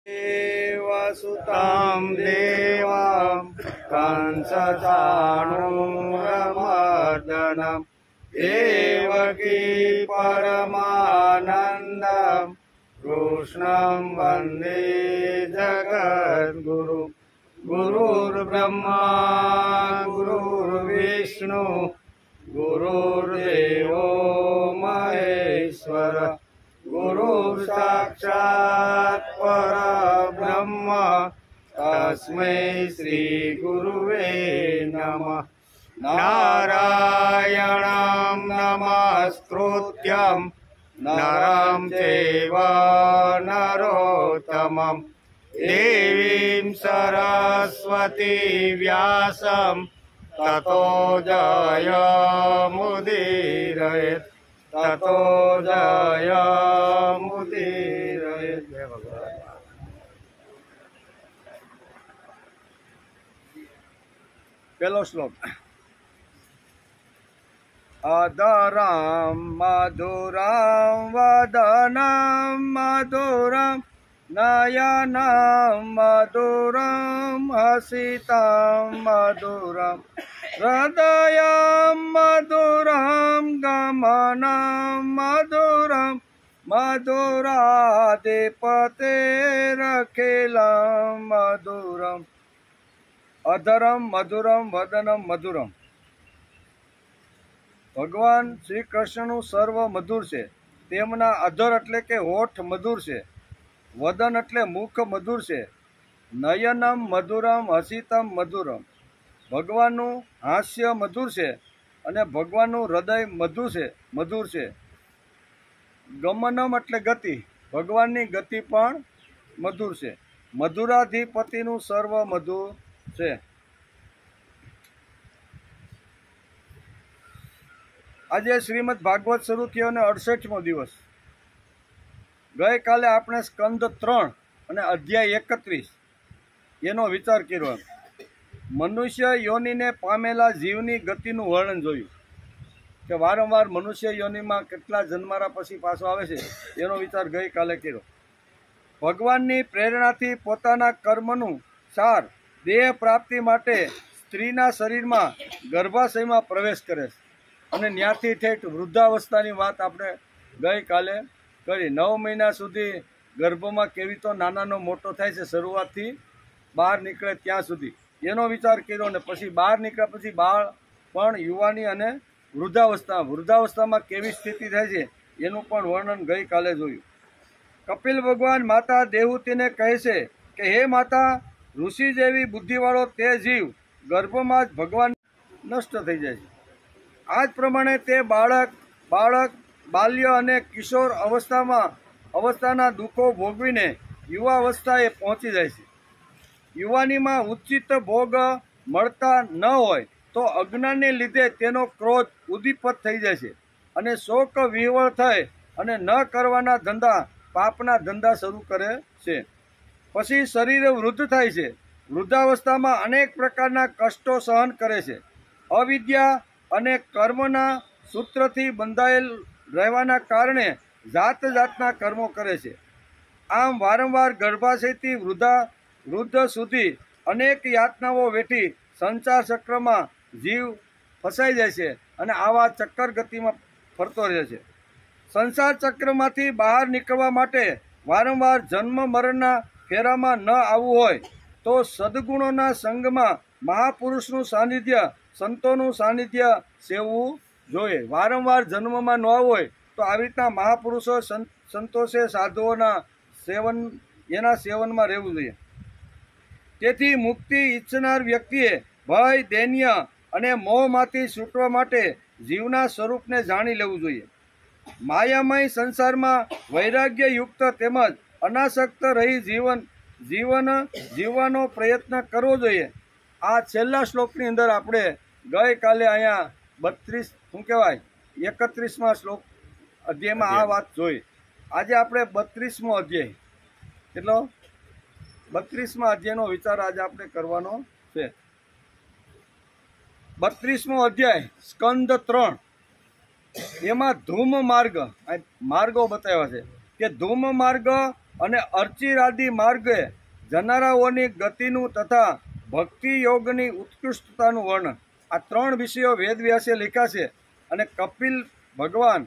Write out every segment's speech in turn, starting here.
देवसुतां देवां कंसचाणूरमर्दनं देवकी परमानन्दं कृष्णं वन्दे जगद्गुरु। गुरुर्ब्रह्मा गुरुर्विष्णु गुरुर्देवो महेश्वर गुरुः साक्षात् परब्रह्म तस्मै श्री गुरुवे नमः। नारायणं नमस्कृत्यं नरं चैव नरोत्तमं देवीं सरस्वती व्यासं ततो जयमुदीरयेत् ततो जयमुदीरयेत्। जय भगवान। पहलो श्लोक। अधरं मधुरं वदनं मधुरं नयनं मधुरं हसितं मधुरं हृदयं मधुरं गमनं मधुरं मधुराधिपतेरखिलं मधुरम्। अधरम मधुरम वदनम मधुरम। भगवान श्री कृष्णનું સર્વ મધુર છે। તેમના અધર એટલે કે હોઠ મધુર છે, વદન એટલે મુખ મધુર છે, નયનમ મધુરમ હસિતમ મધુરમ। ભગવાનનું હાસ્ય મધુર છે અને ભગવાનનું હૃદય મધુર છે। ગમનમ એટલે ગતિ, ભગવાનની ગતિ પણ મધુર છે। મધુરાધિપતિનું સર્વ મધુર છે। આજે શ્રીમદ ભાગવત શરૂ થયો અને 68મો દિવસ। ગઈકાલે આપણે સ્કંદ 3 અને અધ્યાય 31 એનો વિચાર કર્યો। મનુષ્ય યોનિને પામેલા જીવની ગતિનું વર્ણન જોયું કે વારંવાર મનુષ્ય યોનિમાં કેટલા જન્મારા પછી પાછો આવે છે એનો વિચાર ગઈકાલે કર્યો। ભગવાનની પ્રેરણાથી પોતાના કર્મનું સાર દેહ પ્રાપ્તિ માટે સ્ત્રીના શરીરમાં ગર્ભાશયમાં પ્રવેશ કરે છે અને ત્યાંથી ઠેઠ વૃદ્ધાવસ્થાની વાત આપણે ગઈકાલે કરી। 9 મહિના સુધી ગર્ભમાં કેવી તો નાનાનો મોટો થાય છે, શરૂઆતથી બહાર નીકળે ત્યાં સુધી એનો વિચાર કર્યો અને પછી બહાર નીકળ્યા પછી બાળ પણ યુવાની અને વૃદ્ધાવસ્થામાં કેવી સ્થિતિ થાય છે એનું પણ વર્ણન ગઈકાલે જોયું। કપિલ ભગવાન માતા દેવહૂતિને કહે છે કે હે માતા, ઋષિ જેવી બુદ્ધિવાળો તે જીવ ગર્ભમાં જ ભગવાન નષ્ટ થઈ જાય છે। આ જ પ્રમાણે તે બાળક બાલ્ય અને કિશોર અવસ્થાના દુઃખો ભોગવીને યુવાવસ્થાએ પહોંચી જાય છે। યુવાનીમાં ઉચિત ભોગ મળતા ન હોય તો અજ્ઞાનને લીધે તેનો ક્રોધ ઉદ્દીપત થઈ જાય છે અને શોક વિહવળ થઈ અને ન કરવાના ધંધા પાપના ધંધા શરૂ કરે છે। પછી શરીર વૃદ્ધ થાય છે। વૃદ્ધાવસ્થામાં અનેક પ્રકારના કષ્ટો સહન કરે છે। અવિદ્યા અને કર્મના સૂત્રથી બંધાયેલ રહેવાના કારણે જાતના કર્મો કરે છે। આમ વારંવાર ગર્ભાશયથી વૃદ્ધ સુધી અનેક યાતનાઓ વેઠી સંસાર ચક્રમાં જીવ ફસાઈ જાય છે અને આવા ચક્કર ગતિમાં ફરતો રહે છે। સંસાર ચક્રમાંથી બહાર નીકળવા માટે વારંવાર જન્મ મરણના ફેરામાં ન આવવું હોય તો સદગુણોના સંગમાં મહાપુરુષનું સાનિધ્ય, સંતોનું સાનિધ્ય સેવવું જોઈએ। વારંવાર જન્મમાં ન આવવું હોય તો આવી રીતના મહાપુરુષો સંતોષે સાધુઓના સેવનમાં રહેવું જોઈએ। તેથી મુક્તિ ઈચ્છનાર વ્યક્તિએ ભય, દૈન્ય અને મોહમાંથી છૂટવા માટે જીવના સ્વરૂપને જાણી લેવું જોઈએ। માયામય સંસારમાં વૈરાગ્યયુક્ત તેમજ અનાસક્ત રહી જીવન જીવવાનો પ્રયત્ન કરવો જોઈએ। આ છેલ્લા શ્લોકની અંદર આપણે ગઈકાલે અહીંયા 31મા શ્લોક અધ્યાયમાં આ વાત જોઈ। આજે આપણે 32મો અધ્યાય કેટલો 32મા અધ્યાયનો વિચાર આજે આપણે કરવાનો છે। 32મો અધ્યાય સ્કંદ 3 એમાં ધૂમ માર્ગો બતાવ્યા છે કે ધૂમ માર્ગ અને અર્ચિરાદી માર્ગે જનારાઓની ગતિનું તથા ભક્તિ યોગની ઉત્કૃષ્ટતાનું વર્ણન. આ 3 વિષયો વેદવ્યાસે લખ્યા છે. અને કપિલ ભગવાન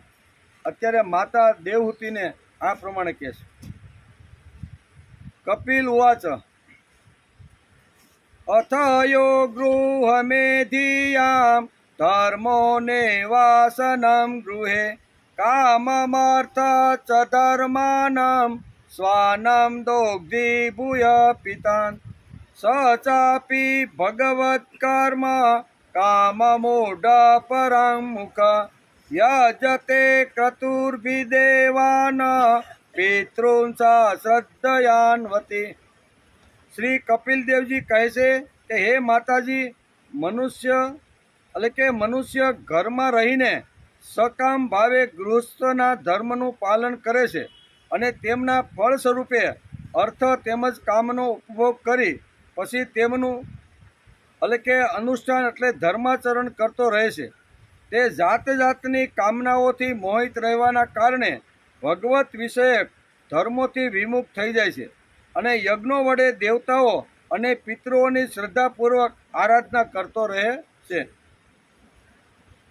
અત્યારે માતા દેવહૂતિને આ પ્રમાણે કહે છે. કપિલ ઉવાચ અથયો ગૃહમેધિયામ ધર્મો નેવાસનમ ગૃહે કામમર્થ ચ ધર્માનામ સ્વાનમ દોગ્ધી ભૂય પિતાન સ ચાપી ભગવત કર્મ કામમૂઢ પરામુખ યજતે ક્રતુર્ભિદેવાન પિતૃંસા શ્રદ્ધયાન્વતી. શ્રી કપિલદેવજી કહે છે કે હે માતાજી, મનુષ્ય ઘરમાં રહીને સકામ ભાવે ગૃહસ્થના ધર્મનું પાલન કરે છે અને તેમના ફળ સ્વરૂપે અર્થ તેમજ કામનો ઉપભોગ કરી પછી તેમનું અનુષ્ઠાન એટલે ધર્માચરણ કરતો રહે છે. તે જાત જાતની કામનાઓથી મોહિત રહેવાના કારણે ભગવત વિષયક ધર્મોથી વિમુખ થઈ જાય છે અને યજ્ઞો વડે દેવતાઓ અને પિતૃઓની શ્રદ્ધાપૂર્વક આરાધના કરતો રહે છે.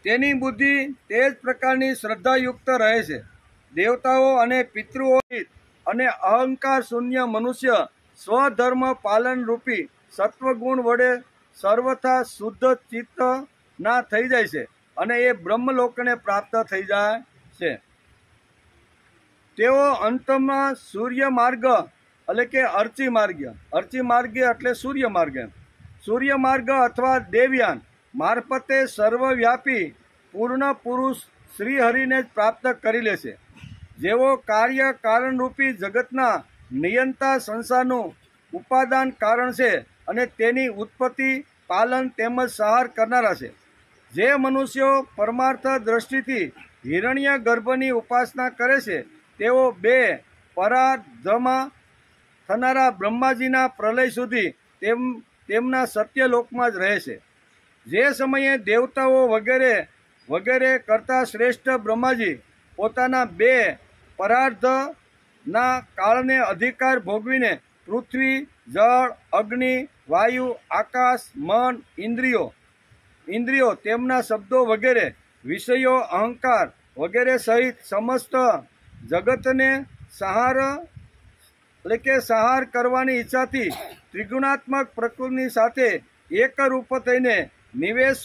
તેની બુદ્ધિ તે જ પ્રકારની શ્રદ્ધાયુક્ત રહે છે. દેવતાઓ અને પિતૃઓ અને અહંકાર શૂન્ય મનુષ્ય સ્વધર્મ પાલન રૂપી સત્વગુણ વડે સર્વથા શુદ્ધ ચિત્ત ના થઈ જાય છે અને એ બ્રહ્મલોકને પ્રાપ્ત થઈ જાય છે. તેઓ અંતમાં સૂર્ય માર્ગ એટલે કે અર્ચી માર્ગ એટલે સૂર્ય માર્ગ અથવા દેવયાન મારફતે સર્વવ્યાપી પૂર્ણ પુરુષ શ્રીહરિને જ પ્રાપ્ત કરી લે છે. જેઓ કાર્ય કારણરૂપી જગતના નિયંતા સંસારનું ઉપાદાન કારણ છે અને તેની ઉત્પત્તિ પાલન તેમજ સંહાર કરનારા છે. જે મનુષ્યો પરમાર્થ દ્રષ્ટિથી હિરણ્ય ગર્ભની ઉપાસના કરે છે તેઓ 2 પરાર્ધમાં થનારા બ્રહ્માજીના પ્રલય સુધી તેમના સત્યલોકમાં જ રહે છે. જે સમયે દેવતાઓ વગેરે કરતા શ્રેષ્ઠ બ્રહ્માજી પોતાના 2 પરાર્ધના કાળને અધિકાર ભોગવીને પૃથ્વી, જળ, અગ્નિ, વાયુ, આકાશ, મન, ઇન્દ્રિયો તેમના શબ્દો વગેરે વિષયો, અહંકાર વગેરે સહિત સમસ્ત જગતને સંહાર કરવાની ઈચ્છાથી ત્રિગુણાત્મક પ્રકૃતિની સાથે એકરૂપ થઈને નિવેશ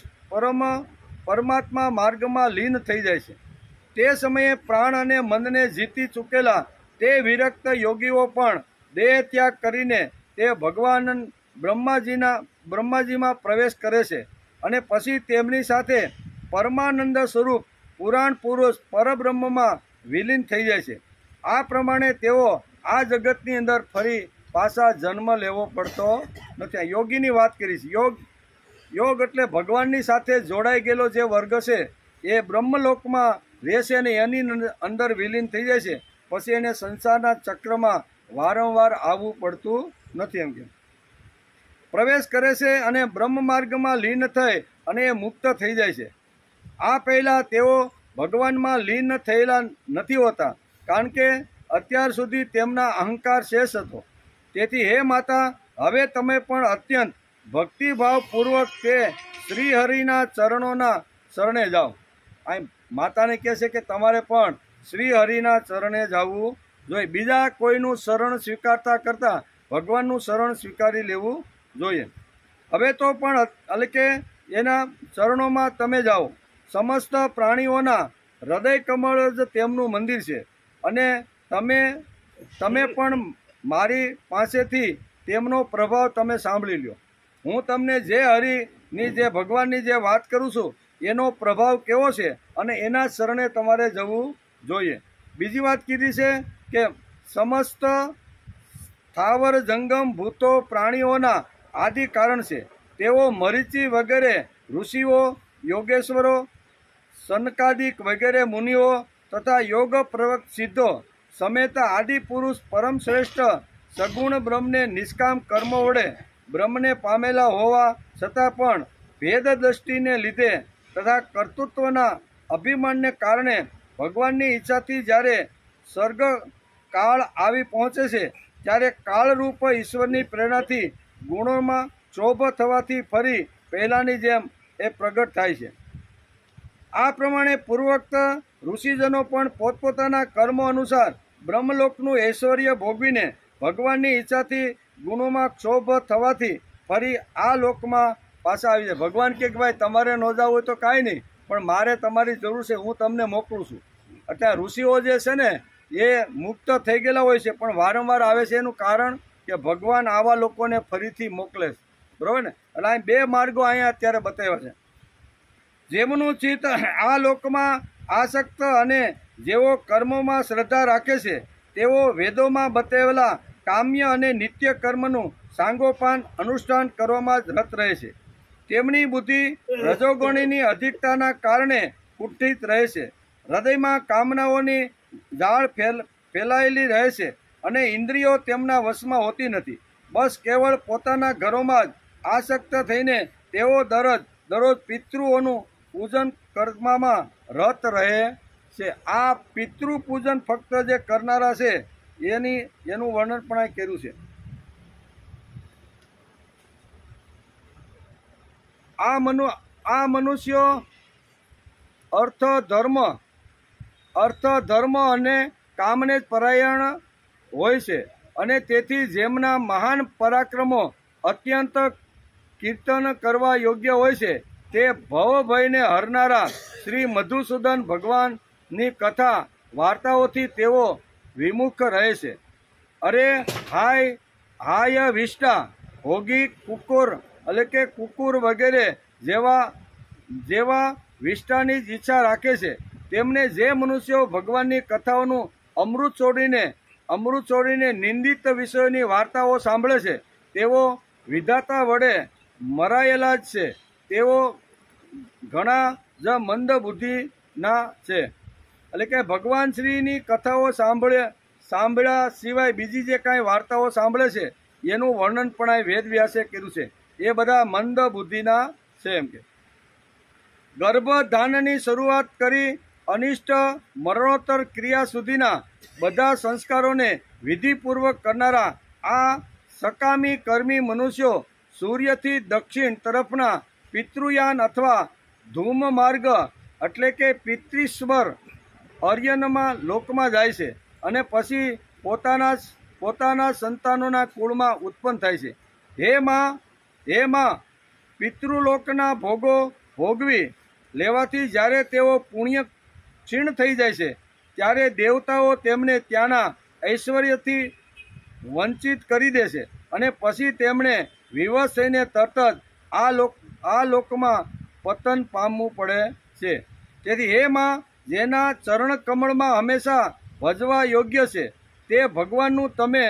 પરમાત્મા માર્ગમાં લીન થઈ જાય છે. તે સમયે પ્રાણ અને મનને જીતી ચૂકેલા તે વિરક્ત યોગીઓ પણ દેહ ત્યાગ કરીને તે ભગવાન બ્રહ્માજીમાં પ્રવેશ કરે છે અને પછી તેમની સાથે પરમાનંદ સ્વરૂપ પુરાણ પુરુષ પરબ્રહ્મમાં વિલીન થઈ જાય છે. આ પ્રમાણે તેઓ આ જગતની અંદર ફરી પાછા જન્મ લેવો પડતો નથી. યોગીની વાત કરી છે. યોગ એટલે ભગવાનની સાથે જોડાઈ ગયેલો જે વર્ગ છે એ બ્રહ્મલોકમાં રહેશે અને એની અંદર વિલીન થઈ જાય છે. પછી એને સંસારના ચક્રમાં વારંવાર આવવું પડતું નથી. એમ કે પ્રવેશ કરે છે અને બ્રહ્મ માર્ગમાં લીન થઈ અને એ મુક્ત થઈ જાય છે. આ પહેલાં તેઓ ભગવાનમાં લીન થયેલા નથી હોતા, કારણ કે અત્યાર સુધી તેમના અહંકાર શેષ હતો. તેથી હે માતા, હવે તમે પણ અત્યંત ભક્તિભાવપૂર્વક તે શ્રીહરિના ચરણોના શરણે જાઓ. આ માતાને કહે છે કે તમારે પણ શ્રીહરિના ચરણે જવું જોઈએ. બીજા કોઈનું શરણ સ્વીકારતા કરતાં ભગવાનનું શરણ સ્વીકારી લેવું જોઈએ. હવે તો પણ એટલે કે એના ચરણોમાં તમે જાઓ. સમસ્ત પ્રાણીઓના હૃદય કમળ જ તેમનું મંદિર છે અને તમે પણ મારી પાસેથી તેમનો પ્રભાવ તમે સાંભળી લ્યો. હું તમને જે હરિની જે ભગવાનની જે વાત કરું છું એનો પ્રભાવ કેવો છે અને એના શરણે તમારે જવું જોઈએ. બીજી વાત કીધી છે કે સમસ્ત સ્થાવર જંગમ ભૂતો પ્રાણીઓના આદિ કારણ છે. તેઓ મરીચી વગેરે ઋષિઓ, યોગેશ્વરો, સનકાદિક વગેરે મુનિઓ તથા યોગ પ્રવક્ત સિદ્ધો સમેત આદિ પુરુષ પરમ શ્રેષ્ઠ સગુણ બ્રહ્મને નિષ્કામ કર્મ વડે બ્રહ્મને પામેલા હોવા છતાં પણ ભેદ દ્રષ્ટિને લીધે તથા કર્તૃત્વના અભિમાનને કારણે ભગવાનની ઈચ્છાથી જ્યારે સર્ગ કાળ આવી પહોંચે છે ત્યારે કાળરૂપ ઈશ્વરની પ્રેરણાથી ગુણોમાં ક્ષોભ થવાથી ફરી પહેલાંની જેમ એ પ્રગટ થાય છે. આ પ્રમાણે પૂર્વોક્ત ઋષિજનો પણ પોતપોતાના કર્મો અનુસાર બ્રહ્મલોકનું ઐશ્વર્ય ભોગવીને ભગવાનની ઈચ્છાથી ગુણોમાં ક્ષોભ થવાથી ફરી આ લોકમાં પાછા આવી જાય. ભગવાન કહે કે ભાઈ તમારે ન જવું હોય તો કાંઈ નહીં, પણ મારે તમારી જરૂર છે, હું તમને મોકલું છું. એટલે ઋષિઓ જે છે ને એ મુક્ત થઈ ગયેલા હોય છે, પણ વારંવાર આવે છે. એનું કારણ કે ભગવાન આવા લોકોને ફરીથી મોકલે છે. બરાબર ને? એટલે અહીં બે માર્ગો અહીંયા અત્યારે બતાવ્યા છે. જેમનું ચિત્ત આ લોકમાં આસક્ત અને જેઓ કર્મોમાં શ્રદ્ધા રાખે છે તેઓ વેદોમાં બતાવેલા કામ્ય અને નિત્ય કર્મનું સાંગોપાન અનુષ્ઠાન કરવામાં જ રત રહે છે. તેમની બુદ્ધિ રજોગુણીની અધિકતાના કારણે કુંઠિત રહે છે. હૃદયમાં કામનાઓની જાળ ફેલાયેલી રહે છે અને ઇન્દ્રિયો તેમના વશમાં હોતી નથી. બસ કેવળ પોતાના ઘરોમાં જ આસક્ત થઈને તેઓ દરરોજ પિતૃઓનું પૂજન કરવામાં રત રહે છે. આ પિતૃ પૂજન ફક્ત જે કરનારા છે એનું વર્ણન પણ અહીં કર્યું છે. આ મનુષ્યો અર્થ ધર્મ અને કામને જ પરાયણ હોય છે અને તેથી જેમના મહાન પરાક્રમો અત્યંત કીર્તન કરવા યોગ્ય હોય છે તે ભવભયને હરનારા શ્રી મધુસૂદન ભગવાનની કથા વાર્તાઓથી તેઓ વિમુખ રહે છે. અરે હાય વિષ્ટા, હોગી, કુકુર એટલે કે કુકુર વગેરે જેવા વિષ્ટાની જ ઈચ્છા રાખે છે. તેમને જે મનુષ્યો ભગવાનની કથાઓનું અમૃત છોડીને નિંદિત વિષયોની વાર્તાઓ સાંભળે છે તેઓ વિધાતા વડે મરાયેલા જ છે. તેઓ ઘણા જ મંદ બુદ્ધિના છે. એટલે કે ભગવાન શ્રીની કથાઓ સાંભળ્યા સિવાય બીજી જે કાંઈ વાર્તાઓ સાંભળે છે એનું વર્ણન પણ આ વેદવ્યાસે કર્યું છે. એ બધા મંદ બુદ્ધિના છે. એમ કે ગર્ભધાનની શરૂઆત કરી અનિષ્ટ મરણોત્તર ક્રિયા સુધીના બધા સંસ્કારોને વિધિપૂર્વક કરનારા આ સકામી કર્મી મનુષ્યો સૂર્યથી દક્ષિણ તરફના પિતૃયાન અથવા ધૂમ માર્ગ એટલે કે પિતૃશ્વર અર્યનમાં લોકમાં જાય છે અને પછી પોતાના સંતાનોના કુળમાં ઉત્પન્ન થાય છે. હે માં પિતૃલોકના ભોગો ભોગવી લેવાથી જ્યારે તેઓ પુણ્ય ક્ષીણ થઈ જાય છે ત્યારે દેવતાઓ તેમને ત્યાંના ઐશ્વર્યથી વંચિત કરી દે છે અને પછી તેમણે વિવશ થઈને તરત જ આ લોકમાં પતન પામવું પડે છે. તેથી હે માં, જેના ચરણ કમળમાં હંમેશા ભજવા યોગ્ય છે તે ભગવાનનું તમે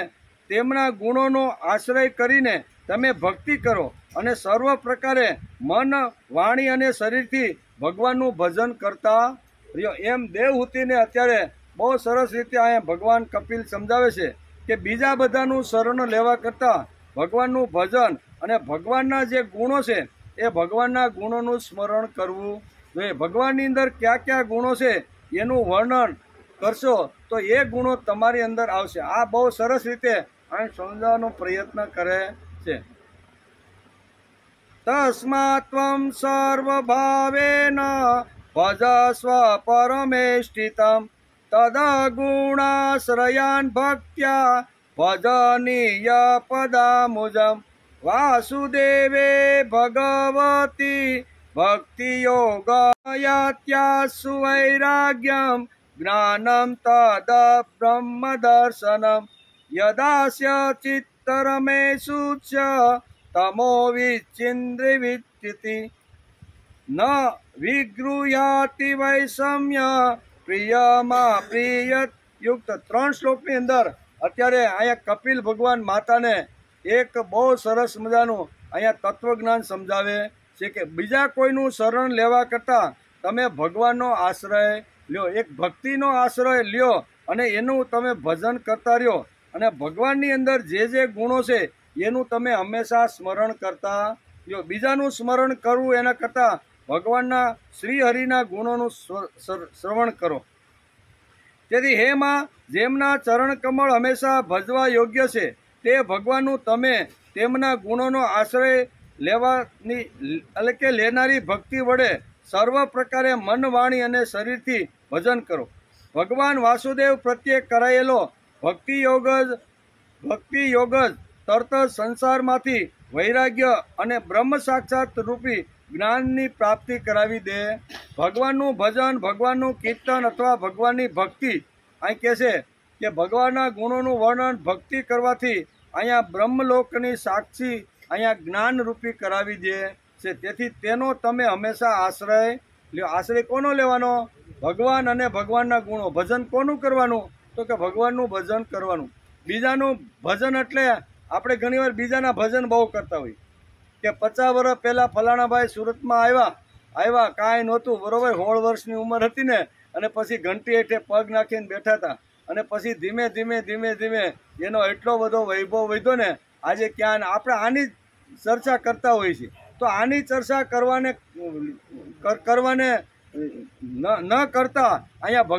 તેમના ગુણોનો આશ્રય કરીને તમે ભક્તિ કરો અને સર્વ પ્રકારે મન, વાણી અને શરીરથી ભગવાનનું ભજન કરતા રહ્યો. એમ દેવહૂતિને અત્યારે બહુ સરસ રીતે અહીંયા ભગવાન કપિલ સમજાવે છે કે બીજા બધાનું શરણ લેવા કરતાં ભગવાનનું ભજન અને ભગવાનના જે ગુણો છે એ ભગવાનના ગુણોનું સ્મરણ કરવું જોઈએ. ભગવાનની અંદર કયા કયા ગુણો છે એનું વર્ણન કરશો તો એ ગુણો તમારી અંદર આવશે. આ બહુ સરસ રીતે અહીં સમજાવવાનો પ્રયત્ન કરે છે. તસ્માત્ ત્વં સર્વભાવેન ભજસ્વ પરમેષ્ઠિતં તદગુણાશ્રયાન ભક્ત્યા ભજનીય પદામુજમ વાસુદેવે ભગવતી ભક્તિયોગયાત્યાસુ વૈરાગ્યમ જ્ઞાનમ તદ બ્રહ્મદર્શનમ યદાસ્ય ચિત્તરમેષુ ચ તમો વિચ્છિન્દ્રિવિચ્છિતિ ન વિગૃહ્યાતિ વૈષમ્ય પ્રિયમાં પ્રિયયુક્ત. 3 શ્લોકની અંદર અત્યારે અહીંયા કપિલ ભગવાન માતાને એક બહુ સરસ મજાનું અહીંયા તત્વજ્ઞાન સમજાવે છે કે બીજા કોઈનું શરણ લેવા કરતાં તમે ભગવાનનો આશ્રય લ્યો, એક ભક્તિનો આશ્રય લ્યો અને એનું તમે ભજન કરતા રહ્યો અને ભગવાનની અંદર જે ગુણો છે એનું તમે હંમેશા સ્મરણ કરતા રહ્યો. બીજાનું સ્મરણ કરવું એના કરતાં ભગવાનના શ્રી હરિના ગુણોનું શ્રવણ કરો. તેથી હે માં, જેમના ચરણ કમળ હંમેશા ભજવા યોગ્ય છે, તે ભગવાનનું તમે તેમના ગુણોનો આશ્રય લેવાની એટલે કે લેનારી ભક્તિ વડે સર્વ પ્રકારે મન, વાણી અને શરીરથી ભજન કરો. ભગવાન વાસુદેવ પ્રત્યે કરાયેલો ભક્તિ યોગ જ તરત જ સંસારમાંથી વૈરાગ્ય અને બ્રહ્મ સાક્ષાત રૂપી જ્ઞાનની પ્રાપ્તિ કરાવી દે. ભગવાનનું ભજન, ભગવાનનું કીર્તન અથવા ભગવાનની ભક્તિ, અહીં કહે છે કે ભગવાનના ગુણોનું વર્ણન ભક્તિ કરવાથી અહીંયા બ્રહ્મલોકની સાક્ષી અહીંયા જ્ઞાનરૂપી કરાવી દે છે. તેથી તેનો તમે હંમેશા આશ્રય લ્યો. આશ્રય કોનો લેવાનો? ભગવાન અને ભગવાનના ગુણો. ભજન કોનું કરવાનું? તો કે ભગવાનનું ભજન કરવાનું. બીજાનું ભજન એટલે આપણે ઘણીવાર બીજાના ભજન બહુ કરતા હોઈએ કે 50 વર્ષ પહેલાં ફલાણાભાઈ સુરતમાં આવ્યા કાંઈ નહોતું, બરોબર, 16 વર્ષની ઉંમર હતી ને, અને પછી ઘંટી હેઠે પગ નાખીને બેઠા હતા, અને પછી ધીમે ધીમે એનો એટલો બધો વૈભવ વધ્યો ને, આજે ક્યાં આપણે આની ચર્ચા કરતા હોઈએ છીએ. તો આની ચર્ચા કરવાને ન કરતા અહીંયા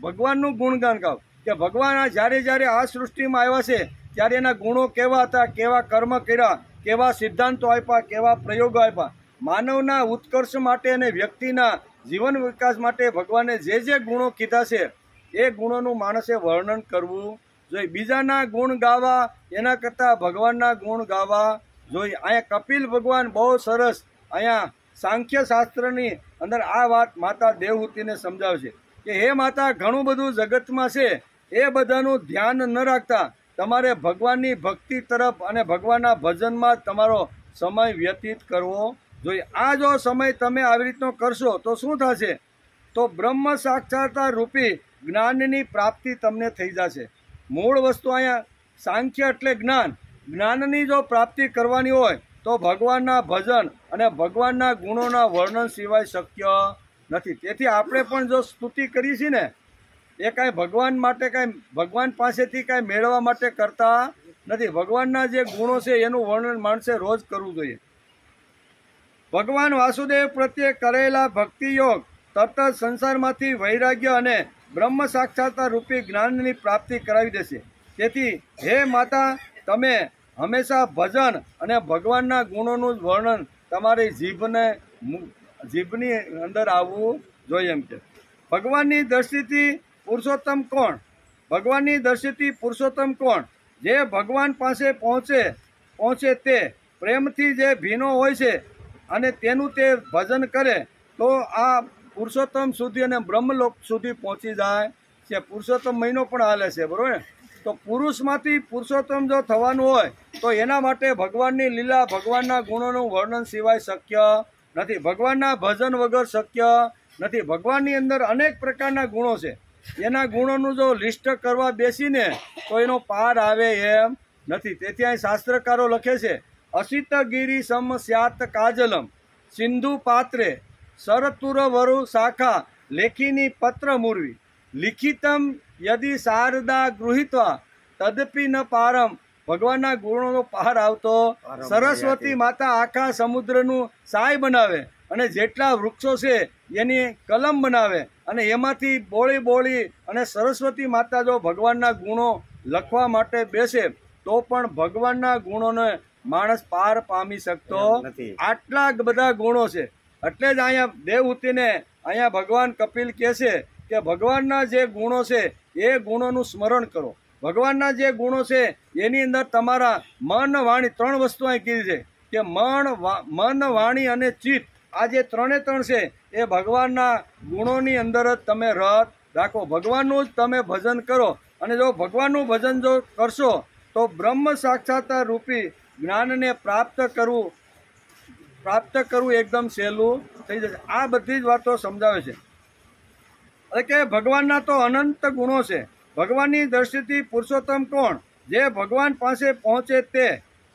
ભગવાનનું ગુણગાન ગાવ કે ભગવાન જ્યારે આ સૃષ્ટિમાં આવ્યા છે ત્યારે એના ગુણો કેવા હતા, કેવા કર્મ કર્યા, કેવા સિદ્ધાંતો આપ્યા, કેવા પ્રયોગો આપ્યા. માનવના ઉત્કર્ષ માટે અને વ્યક્તિના જીવન વિકાસ માટે ભગવાને જે ગુણો કીધા છે એ ગુણોનું માણસે વર્ણન કરવું જોઈએ. બીજાના ગુણ ગાવા એના કરતાં ભગવાનના ગુણ ગાવા જોઈએ. અહીંયા કપિલ ભગવાન બહુ સરસ અહીંયા સાંખ્ય શાસ્ત્રની અંદર આ વાત માતા દેવહૂતિને સમજાવે છે કે હે માતા, ઘણું બધું જગતમાં છે, એ બધાનું ધ્યાન ન રાખતા તમારે ભગવાનની ભક્તિ તરફ અને ભગવાનના ભજનમાં તમારો સમય વ્યતીત કરવો જોઈએ. આ જો સમય તમે આવી રીતનો કરશો તો શું થશે? તો બ્રહ્મ સાક્ષાત્કાર રૂપી જ્ઞાનની પ્રાપ્તિ તમને થઈ જશે. મૂળ વસ્તુ અહીંયા સાંખ્ય એટલે જ્ઞાનની જો પ્રાપ્તિ કરવાની હોય તો ભગવાનના ભજન અને ભગવાનના ગુણોના વર્ણન સિવાય શક્ય નથી. તેથી આપણે પણ જો સ્તુતિ કરી છે ને, એ કાંઈ ભગવાન માટે ભગવાન પાસેથી કાંઈ મેળવવા માટે કરતા નથી. ભગવાનના જે ગુણો છે એનું વર્ણન માણસે રોજ કરવું જોઈએ. ભગવાન વાસુદેવ પ્રત્યે કરેલા ભક્તિ યોગ તરત જ સંસારમાંથી વૈરાગ્ય અને બ્રહ્મ સાક્ષાત્કાર રૂપી જ્ઞાનની પ્રાપ્તિ કરાવી દેશે. તેથી હે માતા, તમે હંમેશા ભજન અને ભગવાનના ગુણોનું વર્ણન તમારી જીભની અંદર આવવું જોઈએ. એમ કે ભગવાનની દ્રષ્ટિથી પુરુષોત્તમ કોણ? ભગવાનની દ્રષ્ટિથી પુરુષોત્તમ કોણ? જે ભગવાન પાસે પહોંચે તે પ્રેમથી જે ભીનો હોય છે અને તેનું તે ભજન કરે તો આ પુરુષોત્તમ સુધી અને બ્રહ્મલોક સુધી પહોંચી જાય છે. પુરુષોત્તમ મહિનો પણ હાલે છે, બરોબર. તો પુરુષમાંથી પુરુષોત્તમ જો થવાનું હોય તો એના માટે ભગવાનની લીલા, ભગવાનના ગુણોનું વર્ણન સિવાય શક્ય નથી. ભગવાનના ભજન વગર શક્ય નથી. ભગવાનની અંદર અનેક પ્રકારના ગુણો છે. એના ગુણોનું જો લિસ્ટ કરવા બેસીને તો એનો પાર આવે એમ નથી. તેથી અહીં શાસ્ત્રકારો લખે છે, અસિત ગિરી સમ સ્યાત કાજલમ સિંધુ પાત્રે સરતુર વરુ શાખા લેખીની પત્ર મુરવી લિખિતમ યદિ શારદા ગૃહિત્વા તદપી ન પારમ. ભગવાનના ગુણોનો પાર આવતો. સરસ્વતી માતા આખા સમુદ્રનું સાય બનાવે અને જેટલા વૃક્ષો છે એની કલમ બનાવે અને એમાંથી બોળી અને સરસ્વતી માતા જો ભગવાનના ગુણો લખવા માટે બેસે તો પણ ભગવાનના ગુણોને માણસ પાર પામી શકતો નથી. આટલા બધા ગુણો છે. એટલે જ અહીંયા દેવહૂતિને અહીંયા ભગવાન કપિલ કહે છે કે ભગવાનના જે ગુણો છે એ ગુણોનું સ્મરણ કરો. ભગવાનના જે ગુણો છે એની અંદર તમારા મન, વાણી, 3 વસ્તુ અહીં કીધી છે કે મન, વાણી અને ચિત્ત, આ જે 3 છે એ ભગવાનના ગુણોની અંદર જ તમે રત રાખો. ભગવાનનું જ તમે ભજન કરો અને જો ભગવાનનું ભજન જો કરશો તો બ્રહ્મ સાક્ષાત્કાર રૂપી જ્ઞાનને પ્રાપ્ત કરવું એકદમ સહેલું થઈ જશે. આ બધી જ વાતો સમજાવે છે. એટલે કે ભગવાનના તો અનંત ગુણો છે. ભગવાનની દ્રષ્ટિથી પુરુષોત્તમ કોણ? જે ભગવાન પાસે પહોંચે તે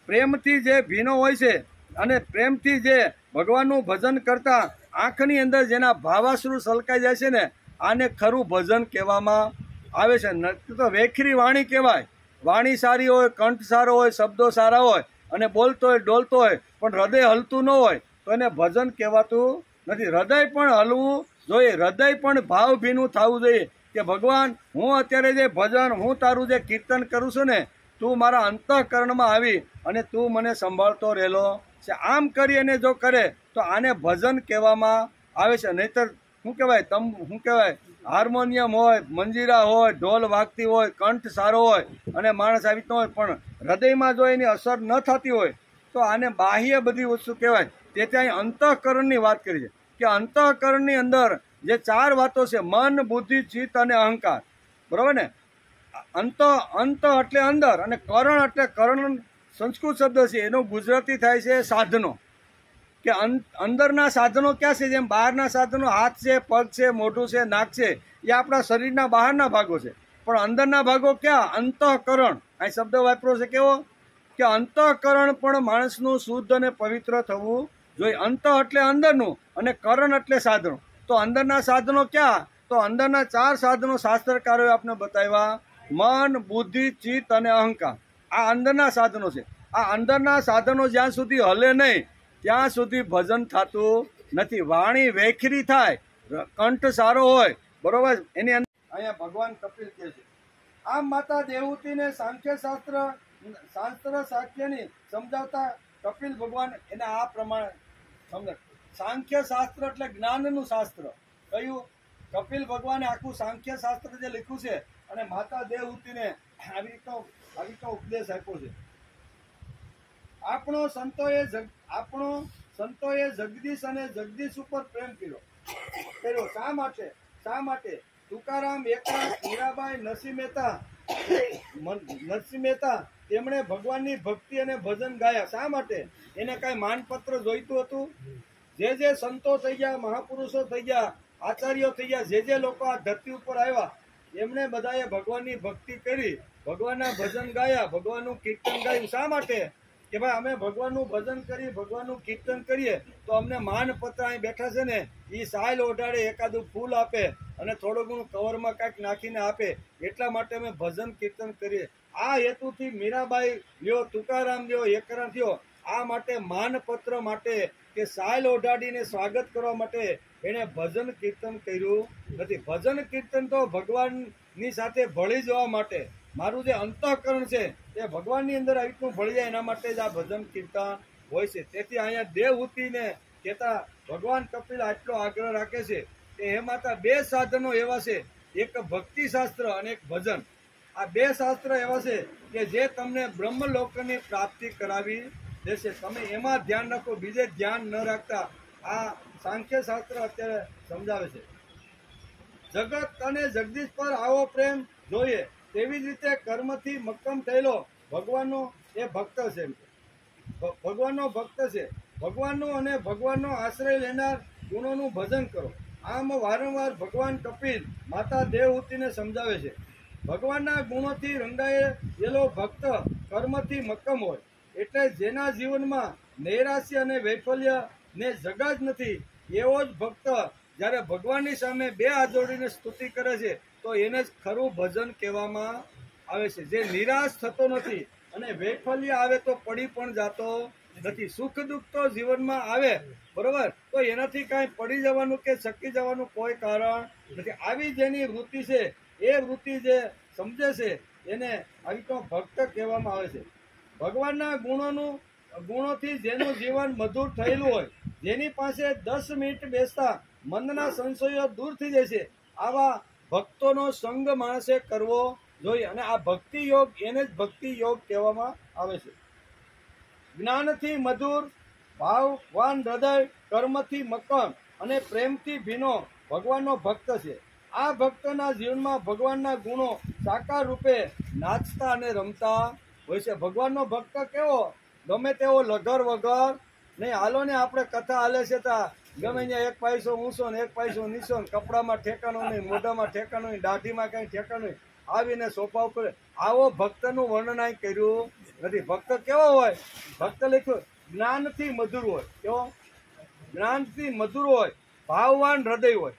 પ્રેમથી જે ભીનો હોય છે અને પ્રેમથી જે ભગવાનનું ભજન કરતા આંખની અંદર જેના ભાવાશ્રુ સલકાઈ જાય છે ને, આને ખરું ભજન કહેવામાં આવે છે. તો વેખરી વાણી કહેવાય. વાણી સારી હોય, કંઠ સારો હોય, શબ્દો સારા હોય અને બોલતો હોય, ડોલતો હોય, પણ હૃદય હલતું ન હોય તો એને ભજન કહેવાતું નથી. હૃદય પણ હલવું જોઈએ, હૃદય પણ ભાવભીનું થવું જોઈએ. કે ભગવાન હું અત્યારે જે ભજન હું તારું જે કીર્તન કરું છું ને તું મારા અંતઃકરણમાં આવી અને તું મને સંભાળતો રહેલો છે. આમ કરી અને જો કરે તો આને ભજન કહેવામાં આવે છે. નહીતર શું કહેવાય શું કહેવાય હાર્મોનિયમ હોય, મંજીરા હોય, ઢોલ વાગતી હોય, કંઠ સારો હોય અને માણસ આવી રીતનો હોય પણ હૃદયમાં જો એની અસર ન થતી હોય તો આને બાહ્ય બધી વસ્તુ કહેવાય. તેથી અહીં અંતઃકરણની વાત કરી છે કે અંતઃકરણની અંદર જે 4 વાતો છે મન, બુદ્ધિ, ચિત્ત અને અહંકાર. બરાબર ને? અંત એટલે અંદર અને કરણ એટલે કરણ સંસ્કૃત શબ્દ છે, એનો ગુજરાતી થાય છે સાધનો. કે અંદરના સાધનો ક્યાં છે? જેમ બહારના સાધનો હાથ છે, પગ છે, મોઢું છે, નાક છે, એ આપણા શરીરના બહારના ભાગો છે. પણ અંદરના ભાગો ક્યાં? અંતઃકરણ. અહીં શબ્દ વાપરો છે કેવો? કે અંતઃકરણ પણ માણસનું શુદ્ધ અને પવિત્ર થવું જોઈએ. અંત એટલે અંદરનું અને કરણ એટલે સાધનો. તો અંદરના સાધનો ક્યાં? તો અંદરના 4 સાધનો શાસ્ત્રકારોએ આપણે બતાવ્યા: મન, બુદ્ધિ, ચિત્ત અને અહંકાર. આ અંદરના સાધનો છે. આ અંદરના સાધનો જ્યાં સુધી હલે નહીં ત્યાં સુધી ભજન થતું નથી. વાણી વેખરી થાય, કંઠ સારો હોય, બરોબર, એની અંદર અહીંયા ભગવાન કપિલ કહે છે. આમ માતા દેવહૂતિને સાંખ્ય સાખ્યની સમજાવતા કપિલ ભગવાન એને આ પ્રમાણે સમજ. સાંખ્ય શાસ્ત્ર એટલે જ્ઞાનનું શાસ્ત્ર. કયું? કપિલ ભગવાને આખું સાંખ્ય શાસ્ત્ર જે લખ્યું છે અને માતા દેવહૂતિને આવી રીતનો ઉપદેશ આપ્યો છે. આપણો સંતોએ જગદીશ અને જગદીશ ઉપર પ્રેમ કર્યો. શા માટે? તુકારામ, એકનાથ, મીરાબાઈ, નરસિંહ મહેતા તેમણે ભગવાનની ભક્તિ અને ભજન ગાયા. શા માટે? એને કઈ માનપત્ર જોઈતું હતું? જે સંતો થઈ ગયા, મહાપુરુષો થઈ ગયા, આચાર્યો થઈ ગયા, જે લોકો આ ધરતી ઉપર આવ્યા એમણે બધાએ ભગવાનની ભક્તિ કરી, ભગવાનના ભજન ગાયા, ભગવાનનું કીર્તન ગાયું. શા માટે? કે ભાઈ અમે ભગવાનનું ભજન કરીએ, ભગવાનનું કીર્તન કરીએ તો અમને માનપત્ર અહીં બેઠા છે ને એ સાયલ ઓઢાડે, એકાદું ફૂલ આપે અને થોડું ઘણું કવરમાં કાંઈક નાખીને આપે, એટલા માટે અમે ભજન કીર્તન કરીએ. આ હેતુથી મીરાબાઈ લ્યો, તુકારામ લ્યો, એકરામ થયો, આ માટે માનપત્ર માટે કે સાયલ ઓઢાડીને સ્વાગત કરવા માટે એને ભજન કીર્તન કર્યું નથી. ભજન કીર્તન તો ભગવાનની સાથે ભળી જવા માટે, મારું જે અંતઃકરણ છે એ ભગવાનની અંદર આવી રીતનું ભળી જાય એના માટે જ આ ભજન કીર્તન હોય છે. તેથી અહીંયા દેવહૂતિને કહેતા ભગવાન કપિલ આટલો આગ્રહ રાખે છે કે હે માતા, 2 સાધનો એવા છે, એક ભક્તિ શાસ્ત્ર અને એક ભજન. આ 2 શાસ્ત્ર એવા છે કે જે તમને બ્રહ્મલોકની પ્રાપ્તિ કરાવી દેશે. તમે એમાં ધ્યાન રાખો, બીજે ધ્યાન ન રાખતા. આ સાંખ્ય શાસ્ત્ર અત્યારે સમજાવે છે. જગત અને જગદીશ પર આવો પ્રેમ જોઈએ. તેવી જ રીતે કર્મથી મક્કમ થયેલો ભગવાનનો એ ભક્ત છે. ભગવાનનો ભક્ત છે. ભગવાનનો અને ભગવાનનો આશ્રય લેનાર ગુણોનું ભજન કરો. આમ વારંવાર ભગવાન કપિલ માતા દેવહૂતિને સમજાવે છે. ભગવાનના ગુણોથી રંગાયેલો ભક્ત કર્મથી મક્કમ હોય. એટલે જેના જીવનમાં નૈરાશ્ય અને વૈફલ્ય ને જગા જ નથી એવો જ ભક્ત જ્યારે ભગવાનની સામે 2 હાથ જોડીને સ્તુતિ કરે છે તો એને જ ખરું ભજન કહેવામાં આવે છે. જે નિરાશ થતો નથી અને વૈફલ્ય આવે તો પડી પણ જાતો નથી. સુખ દુઃખ તો જીવનમાં આવે, બરોબર, તો એનાથી કાંઈ પડી જવાનું કે છટકી જવાનું કોઈ કારણ નથી. આવી જેની વૃત્તિ છે એ વૃત્તિ જે સમજે છે એને આવી તો ભક્ત કહેવામાં આવે છે. ભગવાનના ગુણોથી જેનું જીવન મધુર થયેલું હોય, જેની પાસે 10 મિનિટ બેસતા મનના સંશયો દૂર થઈ જાય છે, આવા ભક્તોનો સંગ માણસે કરવો જોઈએ. અને આ ભક્તિ યોગ એને જ ભક્તિ યોગ કહેવામાં આવે છે. જ્ઞાનથી મધુર, ભાવવાન હૃદય, કર્મથી મક્કમ અને પ્રેમથી ભીનો ભગવાનનો ભક્ત છે. આ ભક્તના જીવનમાં ભગવાનના ગુણો સાકાર રૂપે નાચતા અને રમતા હોય છે. ભગવાનનો ભક્ત કેવો? ગમે તેવો લગર વગર નહીં. હાલો ને આપણે કથા હાલે છે તા ગમે ત્યાં 1 પૈસો ઊંચો ને 1 પૈસો નીચો, કપડામાં ઠેકાણું નહીં, મોઢામાં ઠેકાણું નહીં, દાઢીમાં કઈ ઠેકાણું નહીં, આવીને સોફા ઉપર. આવો ભક્તનું વર્ણન અહીં કર્યું નથી. ભક્ત કેવો હોય? ભક્ત લખ્યું જ્ઞાનથી મધુર હોય. કેવો? જ્ઞાનથી મધુર હોય, ભાવવાન હૃદય હોય.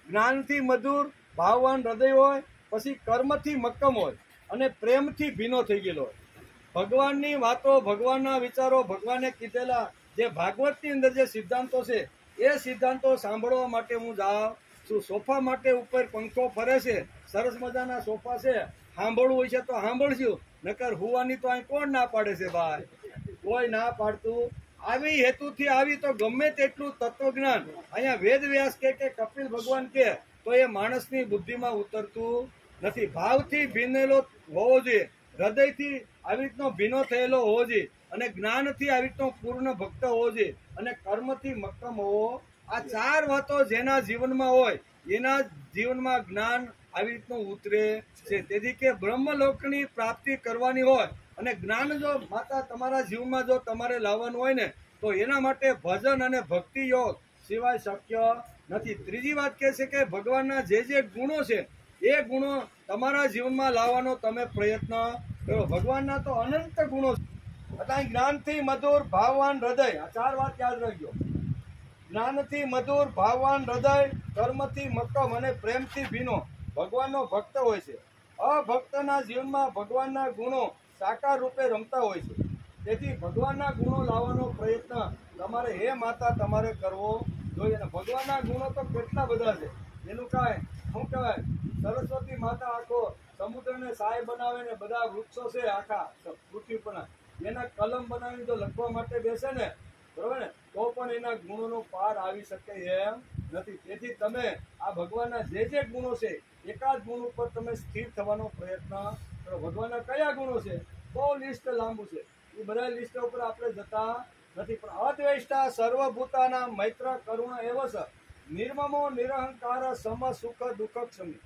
જ્ઞાનથી મધુર, ભાવવાન હૃદય હોય, પછી કર્મથી મક્કમ હોય અને પ્રેમથી ભીનો થઈ ગયેલો હોય. ભગવાનની વાતો, ભગવાનના વિચારો, ભગવાને કીધેલા જે ભાગવતની અંદર જે સિદ્ધાંતો છે એ સિદ્ધાંતો સાંભળવા માટે હું જાઉં શું સોફા માટે ઉપર પંખો ફરે છે, સરસ મજાના સોફા છે, સાંભળવું હોય છે તો સાંભળશું, નકર હુવાની તો અહીં કોણ ના પાડે છે ભાઈ? કોઈ ના પાડતું. આવી હેતુથી આવી તો ગમે તેટલું તત્વજ્ઞાન અહીંયા વેદ વ્યાસ કે કપિલ ભગવાન કે તો એ માણસની બુદ્ધિમાં ઉતરતું નથી. ભાવથી ભીનેલો હોવો જોઈએ, હૃદયથી આવી રીતનો ભીનો થયેલો હોવો જોઈએ, અને જ્ઞાનથી આવી રીતનો પૂર્ણ ભક્ત હોવો જોઈએ, અને કર્મથી મક્કમ હોવો. આ ચાર વાતો જેના જીવનમાં હોય એના જીવનમાં જ્ઞાન આવી રીતનું ઉતરે છે. તેથી કે બ્રહ્મલોકની પ્રાપ્તિ કરવાની હોય અને જ્ઞાન જો માતા તમારા જીવનમાં જો તમારે લાવવાનું હોય ને તો એના માટે ભજન અને ભક્તિ યોગ સિવાય શક્ય નથી. ત્રીજી વાત કહે છે કે ભગવાનના જે ગુણો છે એ ગુણો તમારા જીવનમાં લાવવાનો તમે પ્રયત્ન કરો. ભગવાનના તો અનંત ગુણો છે. અત્યારે જ્ઞાનથી મધુર ભાવવાન હૃદય, આ ચાર વાત યાદ રાખજો. જ્ઞાનથી મધુર ભાવવાન હૃદય, કર્મથી મક્કમ અને પ્રેમથી ભીનો ભગવાનનો ભક્ત હોય છે. અભક્તના જીવનમાં ભગવાનના ગુણો સાકાર રૂપે રમતા હોય છે. તેથી ભગવાનના ગુણો લાવવાનો પ્રયત્ન તમારે હે માતા તમારે કરવો જોઈએ. અને ભગવાનના ગુણો તો કેટલા બધા છે, એનું કાંઈ શું કહેવાય, સરસ્વતી માતા આખો સમુદ્રને સહાય બનાવે ને બધા વૃક્ષો છે આખા પૃથ્વી પર એના કલમ બનાવીને જો લખવા માટે બેસે ને બરોબર ને તો પણ એના ગુણોનો પાર આવી શકે એમ નથી. તેથી તમે આ ભગવાનના જે ગુણો છે એકાદ ગુણ ઉપર તમે સ્થિર થવાનો પ્રયત્ન કરો. ભગવાનના કયા ગુણો છે? બહુ લિસ્ટ લાંબુ છે, એ બધા લિસ્ટ ઉપર આપણે જતા નથી. પણ અદ્વેષ્ટા સર્વભૂતાના મૈત્ર કરુણ એવ સ નિર્મમો નિરહંકાર સમ સુખ દુઃખ ક્ષમી.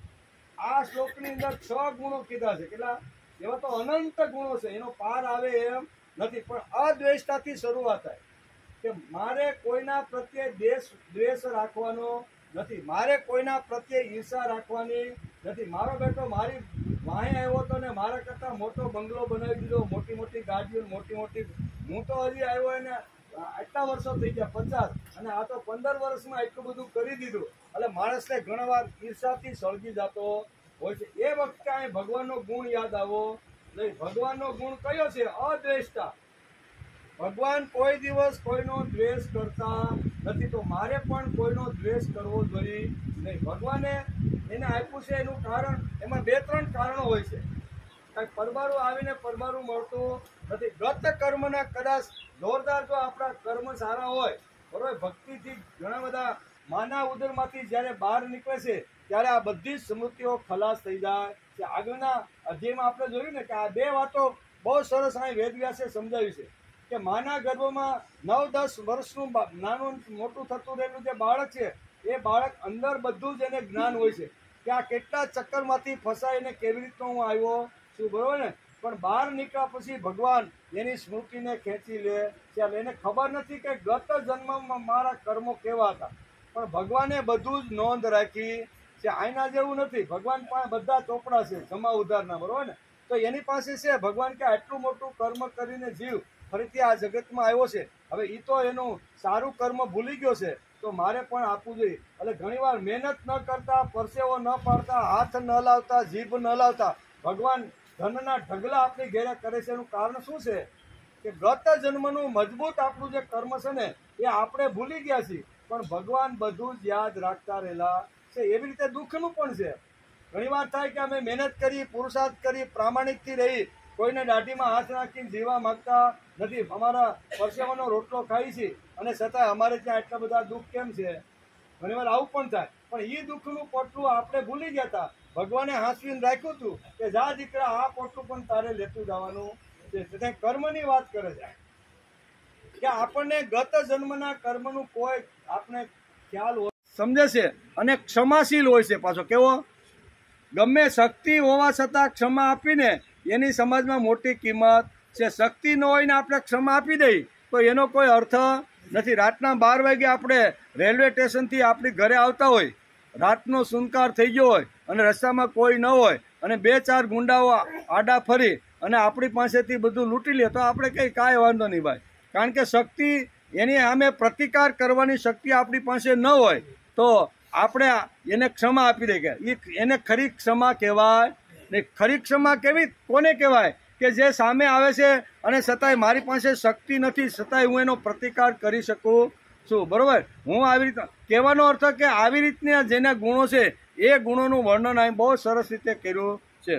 આ શ્લોકની અંદર 6 ગુણો કીધા છે. કેટલા? એવા તો અનંત ગુણો છે, એનો પાર આવે એમ નથી. પણ અદ્વેષ્ટાથી શરૂઆત થાય કે મારે કોઈના પ્રત્યે દ્વેષ રાખવાનો નથી, મારે કોઈના પ્રત્યે ઈર્ષા રાખવાની નથી. મારો બેટો મારી વાહે આવ્યો હતો ને મારા કરતાં મોટો બંગલો બનાવી દીધો, મોટી મોટી ગાડીઓ, મોટી મોટી, હું તો હજી આવ્યો એને આટલા વર્ષો થઈ ગયા 50, અને આ તો 15 વર્ષમાં એટલું બધું કરી દીધું. એટલે માણસને ઘણા વાર ઈર્ષાથી સળગી જતો હોય છે. એ વખતે અહીં ભગવાનનો ગુણ યાદ આવો નહીં. ભગવાનનો ગુણ કયો છે? અદ્વેષ્ટા. ભગવાન કોઈ દિવસ કોઈનો દ્વેષ કરતા નથી, તો મારે પણ કોઈનો દ્વેષ કરવો જોઈએ નહીં. ભગવાને એને આપ્યું છે એનું કારણ, એમાં 2-3 કારણો હોય છે. કાંઈક પરબારું આવીને પરબારું મળતું નથી. ગત કર્મના કદાચ જોરદાર જો આપણા કર્મ સારા હોય બરોબર, ભક્તિથી ઘણા બધા માના ઉદરમાંથી જ્યારે બહાર નીકળે છે ત્યારે આ બધી જ સ્મૃતિઓ ખલાસ થઈ જાય છે. આગળના અધ્યાયમાં આપણે જોયું ને કે આ 2 વાતો બહુ સરસ અહીં વેદવ્યાસે સમજાવી છે કે માના ગર્ભમાં 9-10 વર્ષનું નાનું મોટું થતું રહેલું જે બાળક છે એ બાળક અંદર બધું જ એને જ્ઞાન હોય છે કે આ કેટલા ચક્કરમાંથી ફસાઈને કેવી રીતનો હું આવ્યો છું, બરોબર ને. પણ બહાર નીકળ્યા પછી ભગવાન એની સ્મૃતિને ખેંચી લે છે. એને ખબર નથી કે ગત જન્મમાં મારા કર્મો કેવા હતા, પણ ભગવાને બધું જ નોંધ રાખી છે. આઈના જેવું નથી, ભગવાન પાસે બધા ચોપડા છે જમા ઉધારના, બરોબર ને. તો એની પાસે છે ભગવાન કે આટલું મોટું કર્મ કરીને જીવ ફરીથી આ જગતમાં આવ્યો છે, હવે એ તો એનું સારું કર્મ ભૂલી ગયો છે તો મારે પણ આપવું જોઈએ. એટલે ઘણીવાર મહેનત ન કરતા, પરસેવો ન પાડતા, હાથ ન લાવતા, જીભ ન લાવતા ભગવાન ધનના ઢગલા આપણી ઘેરે કરે છે. એનું કારણ શું છે કે ગત જન્મનું મજબૂત આપણું જે કર્મ છે ને એ આપણે ભૂલી ગયા છીએ, પણ ભગવાન બધું જ યાદ રાખતા રહેલા છે. એવી રીતે દુઃખનું પણ છે. ઘણીવાર થાય કે અમે મહેનત કરી, પુરુષાર્થ કરી, પ્રામાણિકથી રહી, કોઈને દાઢીમાં હાથ નાખીને જીવા માંગતા નથી, અમારા પરસેવાનો રોટલો ખાઈ છીએ અને છતાંય અમારે ત્યાં એટલા બધા દુઃખ કેમ છે? ઘણીવાર આવું પણ થાય. પણ એ દુઃખનું પોટલું આપણે ભૂલી ગયા હતા. ભગવાને હાંસવીને રાખ્યું હતું કે જા દીકરા, આ પોટલું પણ તારે લેતું જવાનું છે. ત્યાં કર્મની વાત કરે છે કે આપણને ગત જન્મના કર્મનું કોઈ આપણે ખ્યાલ હોય, સમજે છે, અને ક્ષમાશીલ હોય છે. પાછો કેવો? ગમે શક્તિ હોવા છતાં ક્ષમા આપીને એની સમાજમાં મોટી કિંમત છે. શક્તિ ન હોય ને આપણે ક્ષમા આપી દઈએ તો એનો કોઈ અર્થ નથી. રાતના 12 વાગે આપણે રેલવે સ્ટેશનથી આપણી ઘરે આવતા હોય, રાતનો સુનકાર થઈ ગયો હોય અને રસ્તામાં કોઈ ન હોય અને 2-4 ગુંડાઓ આડા ફરી અને આપણી પાસેથી બધું લૂંટી લે તો આપણે કાંઈ વાંધો નહીં ભાઈ. કારણ કે શક્તિ એની સામે પ્રતિકાર કરવાની શક્તિ આપણી પાસે ન હોય તો આપણે એને ક્ષમા આપી દઈએ. એને ખરી ક્ષમા કહેવાય ને. ખરી ક્ષમા કેવી કોને કહેવાય? કે જે સામે આવે છે અને છતાંય મારી પાસે શક્તિ નથી, છતાંય હું એનો પ્રતિકાર કરી શકું છું, બરોબર. હું આવી રીતે કહેવાનો અર્થ કે આવી રીતના જેના ગુણો છે એ ગુણોનું વર્ણન અહીં બહુ સરસ રીતે કર્યું છે.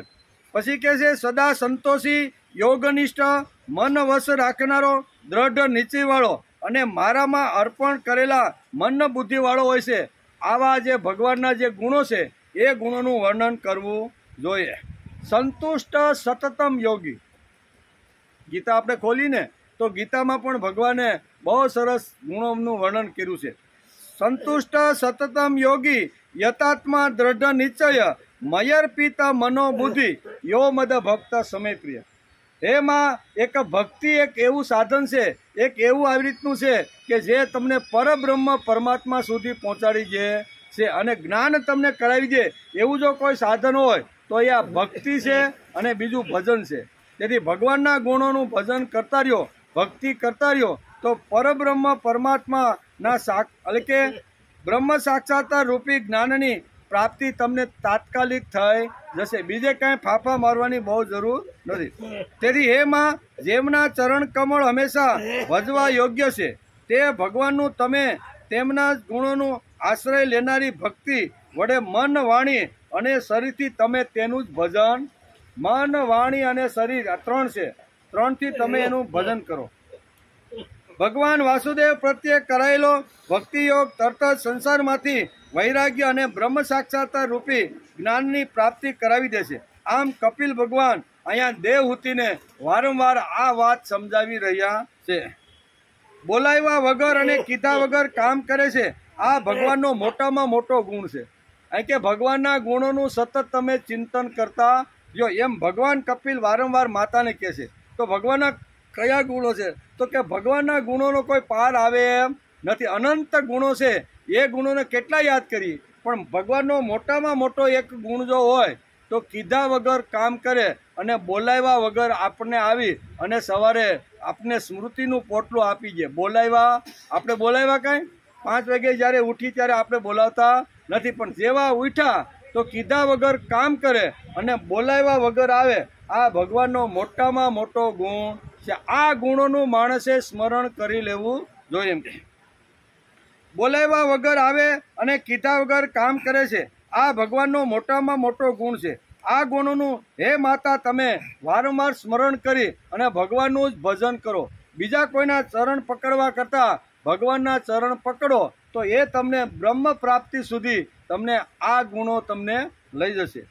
પછી કહે છે સદા સંતોષી, યોગનિષ્ઠ, મન વશ રાખનારો, દ્રઢ નીચેવાળો અને મારામાં અર્પણ કરેલા મન બુદ્ધિવાળો હોય છે. આવા જે ભગવાનના જે ગુણો છે એ ગુણોનું વર્ણન કરવું જોઈએ. સંતુષ્ટ સતતમ યોગી, ગીતા આપણે ખોલીને તો ગીતામાં પણ ભગવાને બહુ સરસ ગુણોનું વર્ણન કર્યું છે. સંતુષ્ટ સતતમ યોગી, યતાત્મા દ્રઢ નિશ્ચય, મયર્પિત મનોબુદ્ધિ, યો મદ ભક્ત સમય પ્રિય. એમાં એક ભક્તિ એક એવું સાધન છે, એક એવું આવી રીતનું છે કે જે તમને પરબ્રહ્મ પરમાત્મા સુધી પહોંચાડી દે છે અને જ્ઞાન તમને કરાવી દે એવું જો કોઈ સાધન હોય તો એ આ ભક્તિ છે અને બીજું ભજન છે. તેથી ભગવાનના ગુણોનું ભજન કરતા રહ્યો, ભક્તિ કરતા રહ્યો તો પરબ્રહ્મ પરમાત્માના એટલે કે બ્રહ્મ સાક્ષાત્કાર રૂપી જ્ઞાનની પ્રાપ્તિ તમને તાત્કાલિક થઈ જશે. બીજે કાંઈ ફાફા મારવાની બહુ જરૂર નથી. તેથી એમાં જેમના ચરણ કમળ હંમેશા ભજવા યોગ્ય છે તે ભગવાનનું તમે તેમના ગુણોનું આશ્રય લેનારી ભક્તિ વડે મન, વાણી અને શરીરથી તમે તેનું જ ભજન, મન, વાણી અને શરીર આ ત્રણ છે, ત્રણથી તમે એનું ભજન કરો. ભગવાન વાસુદેવ પ્રત્યે કરાયેલો ભક્તિ યોગ તરત જ સંસારમાંથી વૈરાગ્ય અને બ્રહ્મ સાક્ષાત્કાર રૂપી જ્ઞાનની પ્રાપ્તિ કરાવી દેશે. આમ કપિલ ભગવાન અહીંયા દેવહૂતિને વારંવાર આ વાત સમજાવી રહ્યા છે. બોલાવ્યા વગર અને કીધા વગર કામ કરે છે, આ ભગવાનનો મોટામાં મોટો ગુણ છે. અહીં કે ભગવાનના ગુણોનું સતત તમે ચિંતન કરતા જો, એમ ભગવાન કપિલ વારંવાર માતાને કહે છે. તો ભગવાનના કયા ગુણો છે? તો કે ભગવાનના ગુણોનો કોઈ પાર આવે એમ નથી, અનંત ગુણો છે. એ ગુણોને કેટલા યાદ કરીએ, પણ ભગવાનનો મોટામાં મોટો એક ગુણ જો હોય તો કીધા વગર કામ કરે અને બોલાવ્યા વગર આપણને આવી અને સવારે આપને સ્મૃતિનું પોટલું આપી દે. આપણે બોલાવ્યા કાંઈ 5 વાગે જ્યારે ઉઠી ત્યારે આપણે બોલાવતા નથી, પણ જેવા ઉઠ્યા તો કીધા વગર કામ કરે અને બોલાવ્યા વગર આવે, આ ભગવાનનો મોટામાં મોટો ગુણ છે. આ ગુણોનું માણસે સ્મરણ કરી લેવું જોઈએ. એમ બોલાવ્યા વગર આવે અને કીધા વગર કામ કરે છે, આ ભગવાનનો મોટામાં મોટો ગુણ છે. આ ગુણોનું હે માતા તમે વારંવાર સ્મરણ કરી અને ભગવાનનું જ ભજન કરો. બીજા કોઈના ચરણ પકડવા કરતાં ભગવાનના ચરણ પકડો તો એ તમને બ્રહ્મ પ્રાપ્તિ સુધી તમને આ ગુણો તમને લઈ જશે.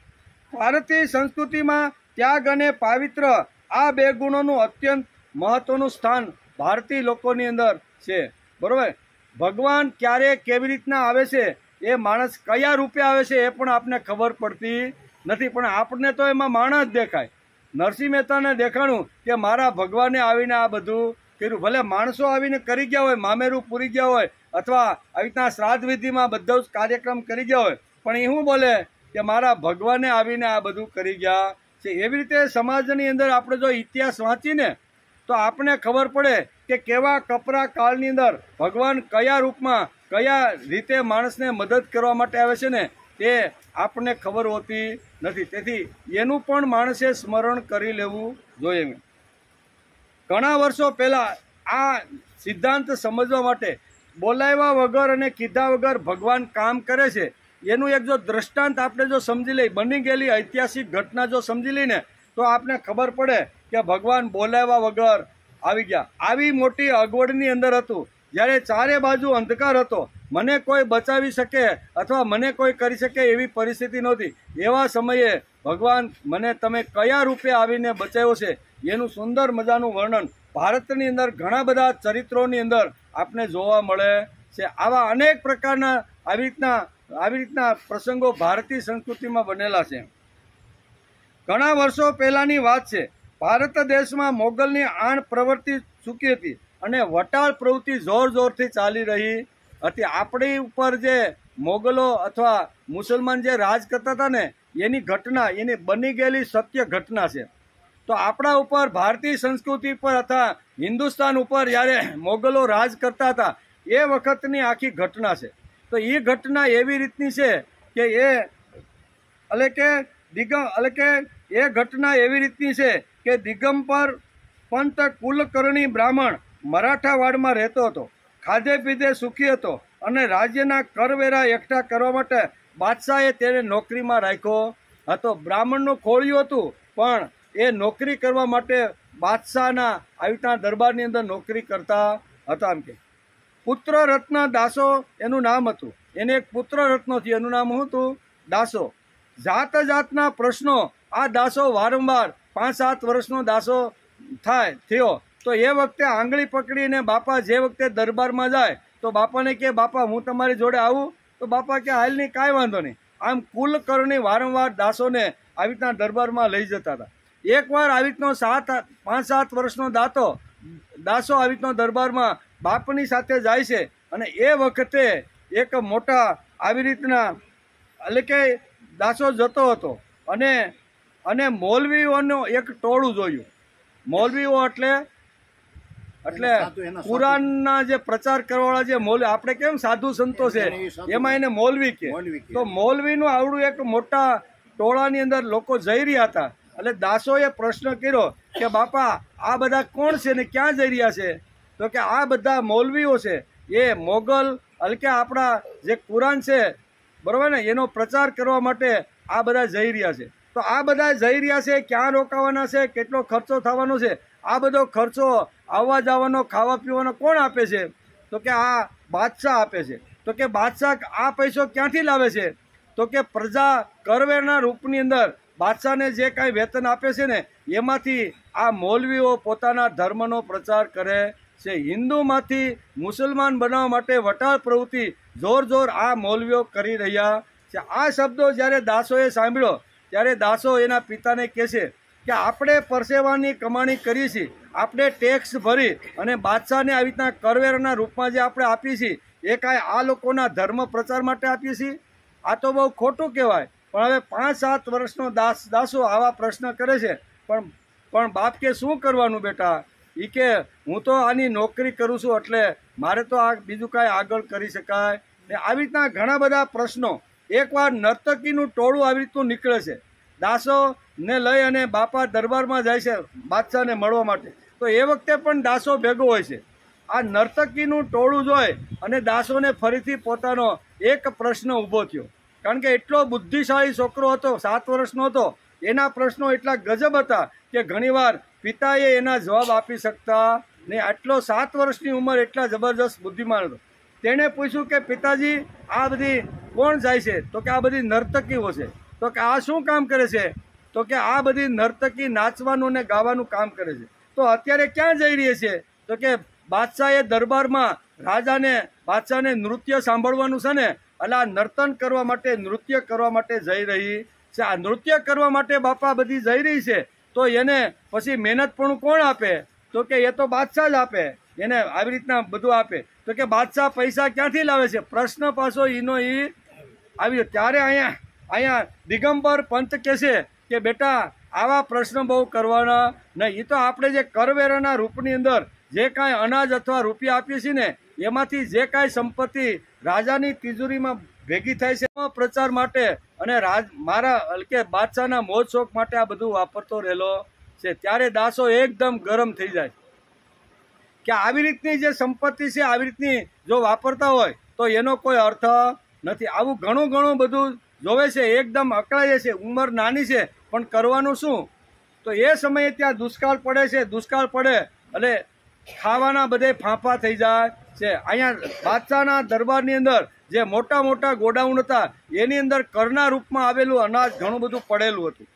ભારતીય સંસ્કૃતિમાં ત્યાગ અને પાવિત્ર આ 2 ગુણોનું અત્યંત મહત્વનું સ્થાન ભારતીય લોકોની અંદર છે, બરોબર. ભગવાન ક્યારે કેવી રીતના આવે છે, એ માણસ કયા રૂપે આવે છે એ પણ આપને ખબર પડતી નથી, પણ આપણને તો એમાં માણસ જ દેખાય. નરસિંહ મહેતાને દેખાણું કે મારા ભગવાને આવીને આ બધું કર્યું. ભલે માણસો આવીને કરી ગયા હોય, મામેરું પૂરી ગયા હોય અથવા આવી રીતના શ્રાદ્ધ વિધિમાં બધો જ કાર્યક્રમ કરી ગયા હોય, પણ એ શું બોલે કે મારા ભગવાને આવીને આ બધું કરી ગયા છે. એવી રીતે સમાજની અંદર આપણે જો ઇતિહાસ વાંચીને તો આપણને ખબર પડે કે કેવા કપરા કાળની અંદર ભગવાન કયા રૂપમાં કયા રીતે માણસને મદદ કરવા માટે આવે છે ને તે આપણને ખબર હોતી નથી. તેથી એનું પણ માણસે સ્મરણ કરી લેવું જોઈએ. ઘણા વર્ષો પહેલાં આ સિદ્ધાંત સમજવા માટે બોલાવ્યા વગર અને કીધા વગર ભગવાન કામ કરે છે એનું એક જો દ્રષ્ટાંત આપણે જો સમજી લઈએ, બની ગયેલી ઐતિહાસિક ઘટના જો સમજી લઈને તો આપને ખબર પડે કે ભગવાન બોલાવ્યા વગર આવી ગયા. આવી મોટી અગવડની અંદર હતું, જ્યારે ચારે બાજુ અંધકાર હતો, મને કોઈ બચાવી શકે અથવા મને કોઈ કરી શકે એવી પરિસ્થિતિ નહોતી. એવા સમયે ભગવાન મને તમે કયા રૂપે આવીને બચાવ્યો છે એનું સુંદર મજાનું વર્ણન ભારતની અંદર ઘણા બધા ચરિત્રોની અંદર આપને જોવા મળે છે. આવા અનેક પ્રકારના આવી રીતના પ્રસંગો ભારતીય સંસ્કૃતિમાં બનેલા છે. ઘણા વર્ષો પહેલાની વાત છે. ભારત દેશમાં મોગલની આણ પ્રવૃત્તિ ચૂકી હતી અને વટાળ પ્રવૃત્તિ જોરથી ચાલી રહી હતી. આપણી ઉપર જે મોગલો અથવા મુસલમાન જે રાજ કરતા હતા ને એની ઘટના, એની બની ગયેલી સત્ય ઘટના છે. તો આપણા ઉપર ભારતીય સંસ્કૃતિ પર અથવા હિન્દુસ્તાન ઉપર જ્યારે મોગલો રાજ કરતા હતા એ વખતની આખી ઘટના છે. તો એ ઘટના એવી રીતની છે કે એ ઘટના એવી રીતની છે કે દિગંબર પંત કુલકર્ણી બ્રાહ્મણ મરાઠાવાડમાં રહેતો હતો. ખાધે પીધે સુખી હતો અને રાજ્યના કરવેરા એકઠા કરવા માટે બાદશાહે તેને નોકરીમાં રાખ્યો હતો. બ્રાહ્મણનું ખોળિયું હતું, પણ એ નોકરી કરવા માટે બાદશાહના આવી રીતના દરબારની અંદર નોકરી કરતા હતા. એમ કે પુત્ર રત્ન દાસો એનું નામ હતું. એને એક પુત્ર રત્ન થયું, એનું નામ શું હતું? દાસો. જાત જાતના પ્રશ્નો આ દાસો વારંવાર 5-7 વર્ષનો દાસો થયો તો એ વખતે આંગળી પકડીને બાપા જે વખતે દરબારમાં જાય તો બાપાને કહે, બાપા હું તમારી જોડે આવું? તો બાપા કે હાલ નહીં, કાંઈ વાંધો નહીં. આમ કુલકર્ણી વારંવાર દાસોને આવી રીતના દરબારમાં લઈ જતા હતા. એકવાર આવી રીતનો 5-7 વર્ષનો દાસો આવી રીતનો દરબારમાં બાપની સાથે જાય છે અને એ વખતે એક મોટા આવી રીતના એટલે કે દાસો જતો હતો અને મૌલવીઓનું એક ટોળું જોયું. મૌલવીઓ એટલે કુરાનના જે પ્રચાર કરવાવાળા જે મૌલવી, આપણે કેમ સાધુ સંતો છે એમાં એને મૌલવી કહે. તો મૌલવીનું આવડું એક મોટા ટોળાની અંદર લોકો જઈ રહ્યા હતા. એટલે દાસોએ પ્રશ્ન કર્યો કે બાપા આ બધા કોણ છે ને ક્યાં જઈ રહ્યા છે? તો કે આ બધા મૌલવીઓ છે, એ મોગલ એટલે કે આપણા જે કુરાન છે બરાબર ને એનો પ્રચાર કરવા માટે આ બધા જઈ રહ્યા છે. તો આ બધા જઈ રહ્યા છે, ક્યાં રોકાવાના છે, કેટલો ખર્ચો થવાનો છે, આ બધો ખર્ચો આવવા જવાનો ખાવા પીવાનો કોણ આપે છે? તો કે આ બાદશાહ આપે છે. તો કે બાદશાહ આ પૈસો ક્યાંથી લાવે છે? તો કે પ્રજા કરવેરના રૂપની અંદર બાદશાહને જે કાંઈ વેતન આપે છે ને એમાંથી આ મૌલવીઓ પોતાના ધર્મનો પ્રચાર કરે છે. હિન્દુમાંથી મુસલમાન બનાવવા માટે વટાળ પ્રવૃત્તિ જોર આ મૌલવીઓ કરી રહ્યા છે. આ શબ્દો જ્યારે દાસોએ સાંભળ્યો ત્યારે દાસો એના પિતાને કહે છે કે આપણે પરસેવાની કમાણી કરી છે, આપણે ટેક્સ ભરી અને બાદશાહને આવી રીતના કરવેરાના રૂપમાં જે આપણે આપીએ છીએ એ કાંઈ આ લોકોના ધર્મ પ્રચાર માટે આપીએ છીએ? આ તો બહુ ખોટું કહેવાય. પણ હવે 5-7 વર્ષનો દાસો આવા પ્રશ્ન કરે છે. પણ બાપ કે શું કરવાનું બેટા? એ કે હું તો આની નોકરી કરું છું એટલે મારે તો આ બીજું કાંઈ આગળ કરી શકાય ને. આવી રીતના ઘણા બધા પ્રશ્નો. એકવાર નર્તકીનું ટોળું આવી રીતનું નીકળે છે, દાસોને લઈ અને બાપા દરબારમાં જાય છે બાદશાહને મળવા માટે. તો એ વખતે પણ દાસો ભેગો હોય છે. આ નર્તકીનું ટોળું જોઈ અને દાસોને ફરીથી પોતાનો એક પ્રશ્ન ઊભો થયો. કારણ કે એટલો બુદ્ધિશાળી છોકરો હતો, 7 વર્ષનો હતો. એના પ્રશ્નો એટલા ગજબ હતા કે ઘણીવાર પિતાએ એના જવાબ આપી શકતા નહીં. આટલો 7 વર્ષની ઉંમર, એટલા જબરજસ્ત બુદ્ધિમાન હતો. તેણે પૂછ્યું કે પિતાજી આ બધી કોણ જાય છે? તો કે આ બધી નર્તકીઓ છે. તો કે આ શું કામ કરે છે? તો કે આ બધી નર્તકી નાચવાનું ને ગાવાનું કામ કરે છે. તો અત્યારે ક્યાં જઈ રહી છે? તો કે બાદશાહે દરબારમાં બાદશાહને નૃત્ય સાંભળવાનું છે ને, એટલે આ નર્તન કરવા માટે, નૃત્ય કરવા માટે જઈ રહી છે. આ નૃત્ય કરવા માટે બાપા બધી જઈ રહી છે તો એને પછી મહેનત પણ કોણ આપે? તો કે એ તો બાદશાહ જ આપે, એને આવી રીતના બધું આપે. તો કે બાદશાહ પૈસા ક્યાંથી લાવે છે? પ્રશ્ન પાછો ઈનો ઈ આવ્યો. ત્યારે અહીંયા દિગંબર પંત કહે છે કે બેટા આવા પ્રશ્ન બહુ કરવાના નહીં. એ તો આપણે જે કરવેરાના રૂપની અંદર જે કાંઈ અનાજ અથવા રૂપિયા આપીએ છીએ ને એમાંથી જે કાંઈ સંપત્તિ રાજાની તિજોરીમાં ભેગી થાય છે પ્રચાર માટે અને મારા કે બાદશાહના મોજ શોખ માટે આ બધું વાપરતો રહેલો છે. ત્યારે દાસો એકદમ ગરમ થઈ જાય કે આવી રીતની જે સંપત્તિ છે આવી રીતની જો વાપરતા હોય તો એનો કોઈ અર્થ નથી. આવું ઘણું બધું જોવે છે, એકદમ અકળાય છે, ઉંમર નાની છે પણ કરવાનું શું? તો એ સમયે ત્યાં દુષ્કાળ પડે છે. દુષ્કાળ પડે એટલે ખાવાના બધે ફાંફા થઈ જાય છે. અહીંયા બાદશાહના દરબારની અંદર જે મોટા ગોડાઉન હતા એની અંદર કરના રૂપમાં આવેલું અનાજ ઘણું બધું પડેલું હતું.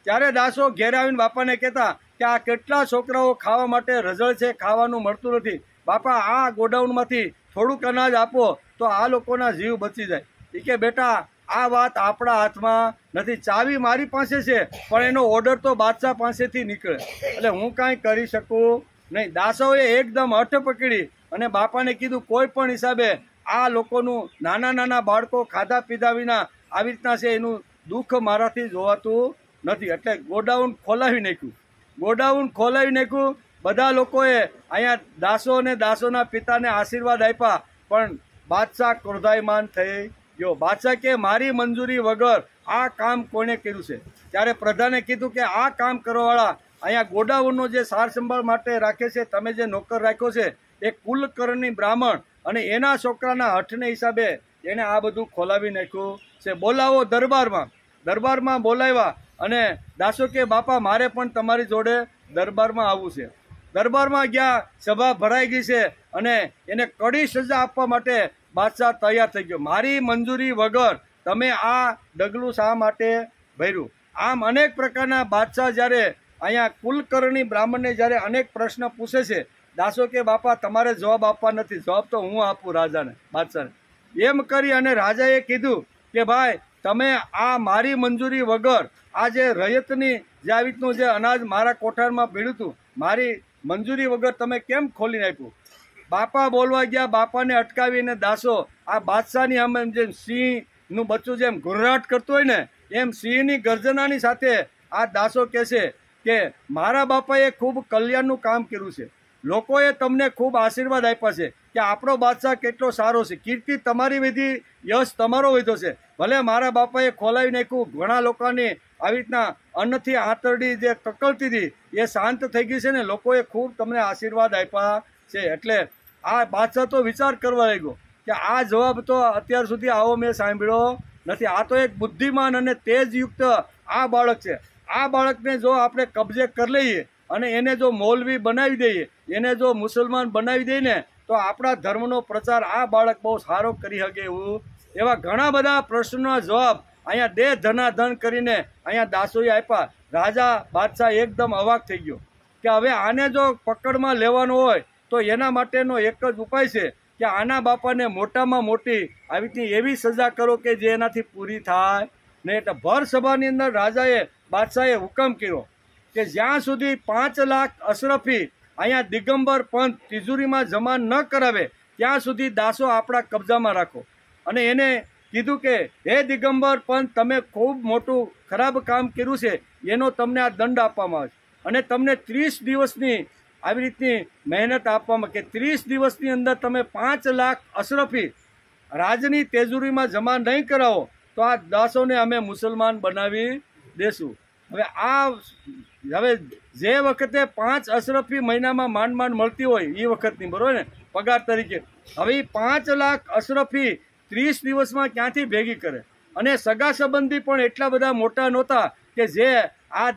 ત્યારે દાસો ઘેર આવીને બાપાને કહેતા કે આ કેટલા છોકરાઓ ખાવા માટે રઝળ છે, ખાવાનું મળતું નથી. બાપા આ ગોડાઉનમાંથી થોડુંક અનાજ આપો તો આ લોકોના જીવ બચી જાય. એ કે બેટા આ વાત આપણા હાથમાં નથી. ચાવી મારી પાસે છે પણ એનો ઓર્ડર તો બાદશાહ પાસેથી નીકળે, એટલે હું કાંઈ કરી શકું નહીં. દાસોએ એકદમ હઠ પકડી અને બાપાને કીધું કોઈ પણ હિસાબે આ લોકોનું નાના બાળકો ખાધા પીધા વિના આવી રીતના છે એનું દુઃખ મારાથી જોવાતું નથી. એટલે ગોડાઉન ખોલાવી નાખ્યું. બધા લોકોએ અહીંયા દાસો અને દાસોના પિતાને આશીર્વાદ આપ્યા પણ બાદશાહ ક્રોધાયમાન થઈ ગયો. બાદશાહ કે મારી મંજૂરી વગર આ કામ કોણે કર્યું છે? ત્યારે પ્રધાને કીધું કે આ કામ કરવાવાળા અહીંયા ગોડાઉનનો જે સાર સંભાળ માટે રાખે છે, તમે જે નોકર રાખ્યો છે એ કુલકર્ણી બ્રાહ્મણ અને એના છોકરાના હઠને હિસાબે એણે આ બધું ખોલાવી નાખ્યું છે. બોલાવો દરબારમાં બોલાવ્યા અને દાસો કે બાપા મારે પણ તમારી જોડે દરબારમાં આવવું છે. દરબારમાં ગયા, સભા ભરાઈ ગઈ છે અને એને કડી સજા આપવા માટે બાદશાહ તૈયાર થઈ ગયો. મારી મંજૂરી વગર તમે આ ડગલું શા માટે ભર્યું? આમ અનેક પ્રકારના બાદશાહ જ્યારે અહીંયા કુલકર્ણી બ્રાહ્મણને જ્યારે અનેક પ્રશ્ન પૂછે છે, દાસો કે બાપા તમારે જવાબ આપવા નથી, જવાબ તો હું આપું રાજાને, બાદશાહને. એમ કરી અને રાજાએ કીધું કે ભાઈ તમે આ મારી મંજૂરી વગર આ જે રયતની જે આવી રીતનું જે અનાજ મારા કોઠારમાં પીડ્યું હતું, મારી મંજૂરી વગર તમે કેમ ખોલી નાખ્યું? બાપા બોલવા ગયા, બાપાને અટકાવીને દાસો આ બાદશાહની આમ જેમ સિંહનું બચ્ચું જેમ ઘુર્રાટ કરતું હોય ને એમ સિંહની ગર્જનાની સાથે આ દાસો કહેશે કે મારા બાપાએ ખૂબ કલ્યાણનું કામ કર્યું છે, લોકોએ તમને ખૂબ આશીર્વાદ આપ્યા છે કે આપણો બાદશાહ કેટલો સારો છે, કીર્તિ તમારી વધી, યશ તમારો વધ્યો છે. ભલે મારા બાપાએ ખોલાવી નાખ્યું, ઘણા લોકોની આવી રીતના અન્નથી આંતરડી જે કકળતી હતી એ શાંત થઈ ગઈ છે ને, લોકોએ ખૂબ તમને આશીર્વાદ આપ્યા છે. એટલે આ બાદશાહ તો વિચાર કરવા લાગ્યો કે આ જવાબ તો અત્યાર સુધી આવો મેં સાંભળ્યો નથી. આ તો એક બુદ્ધિમાન અને તેજયુક્ત આ બાળક છે. આ બાળકને જો આપણે કબજે કરી લઈએ અને એને જો મૌલવી બનાવી દઈએ, એને જો મુસલમાન બનાવી દઈએ ને તો આપણા ધર્મનો પ્રચાર આ બાળક બહુ સારો કરી શકે એવું. એવા ઘણા બધા પ્રશ્નોના જવાબ અહીંયા દે ધનાધન કરીને અહીંયા દાસોએ આપ્યા. રાજા બાદશાહ એકદમ અવાક થઈ ગયો કે હવે આને જો પકડમાં લેવાનો હોય તો એના માટેનો એક જ ઉપાય છે કે આના બાપાને મોટામાં મોટી આવી રીતની એવી સજા કરો કે જે એનાથી પૂરી થાય ને. એટલે ભર સભાની અંદર બાદશાહે હુકમ કર્યો કે જ્યાં સુધી 5 લાખ અશરફી અહીંયા દિગંબર પંથ તિજોરીમાં જમા ન કરાવે ત્યાં સુધી દાસો આપણા કબજામાં રાખો. અને એને કીધું કે હે દિગંબર પંથ, તમે ખૂબ મોટું ખરાબ કામ કર્યું છે, એનો તમને આ દંડ આપવામાં આવે છે અને તમને 30 દિવસની આવી રીતની મહેનત આપવામાં કે 30 દિવસની અંદર તમે 5 લાખ અશરફી રાજની તેજોરીમાં જમા નહીં કરાવો તો આ દાસોને અમે મુસલમાન બનાવી દેશું. હવે જે વખતે 5 અશરફી મહિનામાં માંડ મળતી હોય એ વખતની, બરોબર ને, પગાર તરીકે, હવે 5 લાખ અશરફી 30 દિવસમાં ક્યાંથી ભેગી કરે? અને સગા સંબંધી પણ એટલા બધા મોટા નહોતા કે જે આ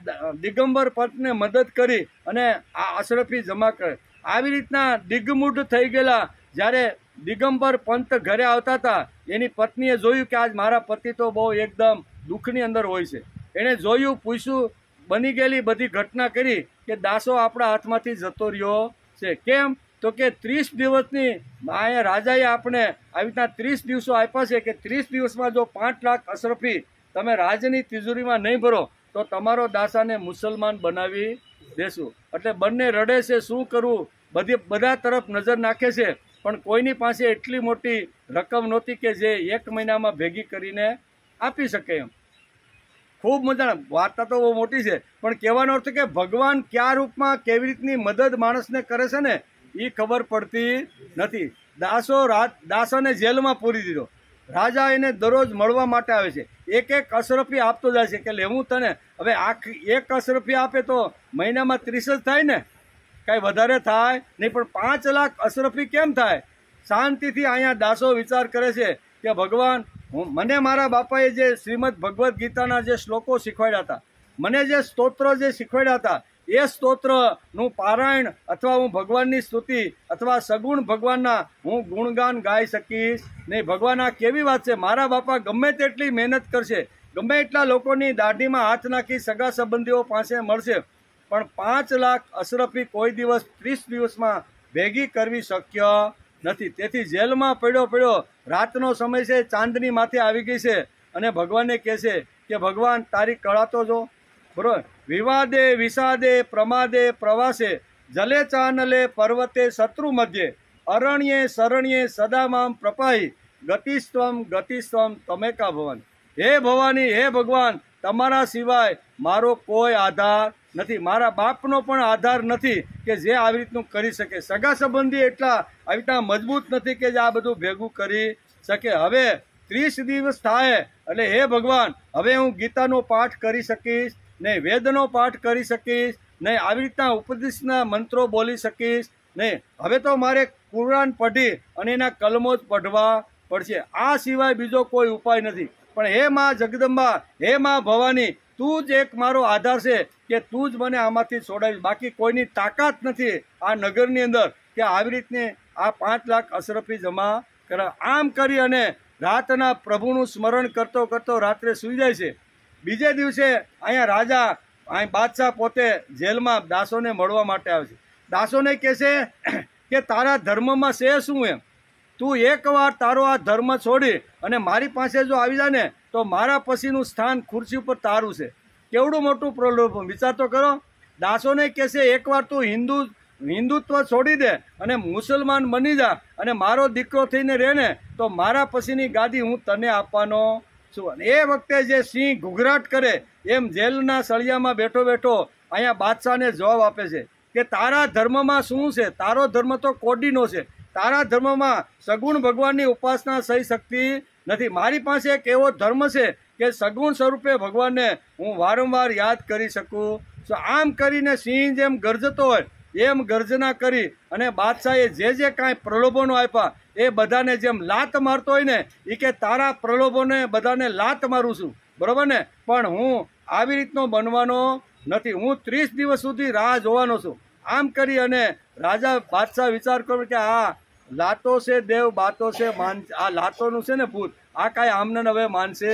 દિગંબર પંથને મદદ કરી અને આ અશરફી જમા કરે. આવી રીતના દિગ્મૂઢ થઈ ગયેલા જ્યારે દિગંબર પંથ ઘરે આવતા હતા, એની પત્નીએ જોયું કે આજ મારા પતિ તો બહુ એકદમ દુઃખની અંદર હોય છે. એણે જોયું, પૂછ્યું, બની ગયેલી બધી ઘટના કરી કે દાસો આપણા હાથમાંથી જતો રહ્યો છે. કેમ? તો કે 30 દિવસની અહીંયા રાજાએ આપણે આવી રીતના 30 દિવસો આપ્યા છે કે 30 દિવસમાં જો 5 લાખ અશરફી તમે રાજની તિજોરીમાં નહીં ભરો તો તમારો દાસાને મુસલમાન બનાવી દેશું. એટલે બંને રડે છે, શું કરવું, બધા તરફ નજર નાખે છે, પણ કોઈની પાસે એટલી મોટી રકમ નહોતી કે જે 1 મહિનામાં ભેગી કરીને આપી શકે એમ. ખૂબ મજા, વાર્તા તો બહુ મોટી છે પણ કહેવાનો અર્થ કે ભગવાન કયા રૂપમાં કેવી રીતની મદદ માણસને કરે છે ને એ ખબર પડતી નથી. દાસોને જેલમાં પૂરી દીધો. રાજા એને દરરોજ મળવા માટે આવે છે, એક અશરફી આપતો જાય છે કે લેવું તને. હવે એક અશરફી આપે તો મહિનામાં 30 જ થાય ને, કાંઈ વધારે થાય નહીં, પણ 5 લાખ અશરફી કેમ થાય? શાંતિથી અહીંયા દાસો વિચાર કરે છે કે ભગવાન, મને મારા બાપાએ જે શ્રીમદ ભગવદ્ ગીતાના જે શ્લોકો શીખવાડ્યા હતા, મને જે સ્તોત્ર જે શીખવાડ્યા હતા, એ સ્તોત્રનું પારાયણ અથવા હું ભગવાનની સ્તુતિ અથવા સગુણ ભગવાનના હું ગુણગાન ગાઈ શકીશ નહીં. ભગવાન આ કેવી વાત છે? મારા બાપા ગમે તેટલી મહેનત કરશે, ગમે એટલા લોકોની દાઢીમાં હાથ નાખી સગા સંબંધીઓ પાસે મળશે, પણ 5 લાખ અશરફી કોઈ દિવસ 30 દિવસમાં ભેગી કરવી શક્ય નથી. તેથી જેલમાં પડ્યો રાતનો સમય છે, ચાંદની માથે આવી ગઈ છે અને ભગવાનને કહે છે કે ભગવાન તારી કળા તો જો, બરોબર. વિવાદે વિષાદે પ્રમાદે પ્રવાસે જલે ચાનલે પર્વતે શત્રુ મધ્યે અરણ્યે શરણ્યે સદામામ પ્રપાહી ગતિસ્ત્વમ તમેકા ભવન. હે ભવાની, હે ભગવાન, તમારા સિવાય મારો કોઈ આધાર નથી, મારા બાપનો પણ આધાર નથી કે જે આવી રીતનું કરી શકે. સગા સંબંધી એટલા આવી રીતના મજબૂત નથી કે જે આ બધું ભેગું કરી શકે. હવે 30 દિવસ થાય એટલે હે ભગવાન, હવે હું ગીતાનો પાઠ કરી શકીશ નહીં, વેદનો પાઠ કરી શકીશ નહીં, આવી રીતના ઉપદેશના મંત્રો બોલી શકીશ નહીં, હવે તો મારે કુરાન પઢી અને એના કલમો જ પઢવા પડશે. આ સિવાય બીજો કોઈ ઉપાય નથી. પણ હે માં જગદંબા, હે માં ભવાની, તું જ એક મારો આધાર છે કે તું જ મને આમાંથી છોડાવીશ. બાકી કોઈની તાકાત નથી આ નગરની અંદર કે આવી રીતની આ 5 લાખ અશરફી જમા કરા. આમ કરી અને રાતના પ્રભુનું સ્મરણ કરતો કરતો રાત્રે સૂઈ જાય છે. બીજે દિવસે અહીંયા રાજા, અહીં બાદશાહ પોતે જેલમાં દાસોને મળવા માટે આવે છે. દાસોને કહેશે કે તારા ધર્મમાં છે શું એમ, તું એકવાર તારો આ ધર્મ છોડી અને મારી પાસે જો આવી જાય ને તો મારા પછીનું સ્થાન ખુરશી ઉપર તારું છે. કેવડું મોટું પ્રલોભન, વિચાર તો કરો. દાસોને કહેશે એકવાર તું હિન્દુત્વ છોડી દે અને મુસલમાન બની જા અને મારો દીકરો થઈને રહે ને તો મારા પછીની ગાદી હું તને આપવાનો છું. અને એ વખતે જે સિંહ ઘૂઘરાટ કરે એમ જેલના સળિયામાં બેઠો બેઠો અહીંયા બાદશાહને જવાબ આપે છે કે તારા ધર્મમાં શું છે? તારો ધર્મ તો કોડીનો છે. તારા ધર્મમાં સગુણ ભગવાનની ઉપાસના સહી શક્તિ નથી. મારી પાસે એક એવો ધર્મ છે કે સગુણ સ્વરૂપે ભગવાનને હું વારંવાર યાદ કરી શકું. આમ કરીને સિંહ જેમ ગરજતો હોય એમ ગર્જના કરી અને બાદશાહે જે કાંઈ પ્રલોભનો આપ્યા એ બધાને જેમ લાત મારતો હોય ને એ કે તારા પ્રલોભોને બધાને લાત મારું છું, બરોબર ને, પણ હું આવી રીતનો બનવાનો નથી. હું 30 દિવસ સુધી રાહ જોવાનો છું. આમ કરી અને રાજા બાદશાહ વિચાર કર્યો કે આ લાતો છે દેવ, બાતો છે માન, આ લાતોનું છે ને ભૂત, આ કાંઈ આમને હવે માનશે.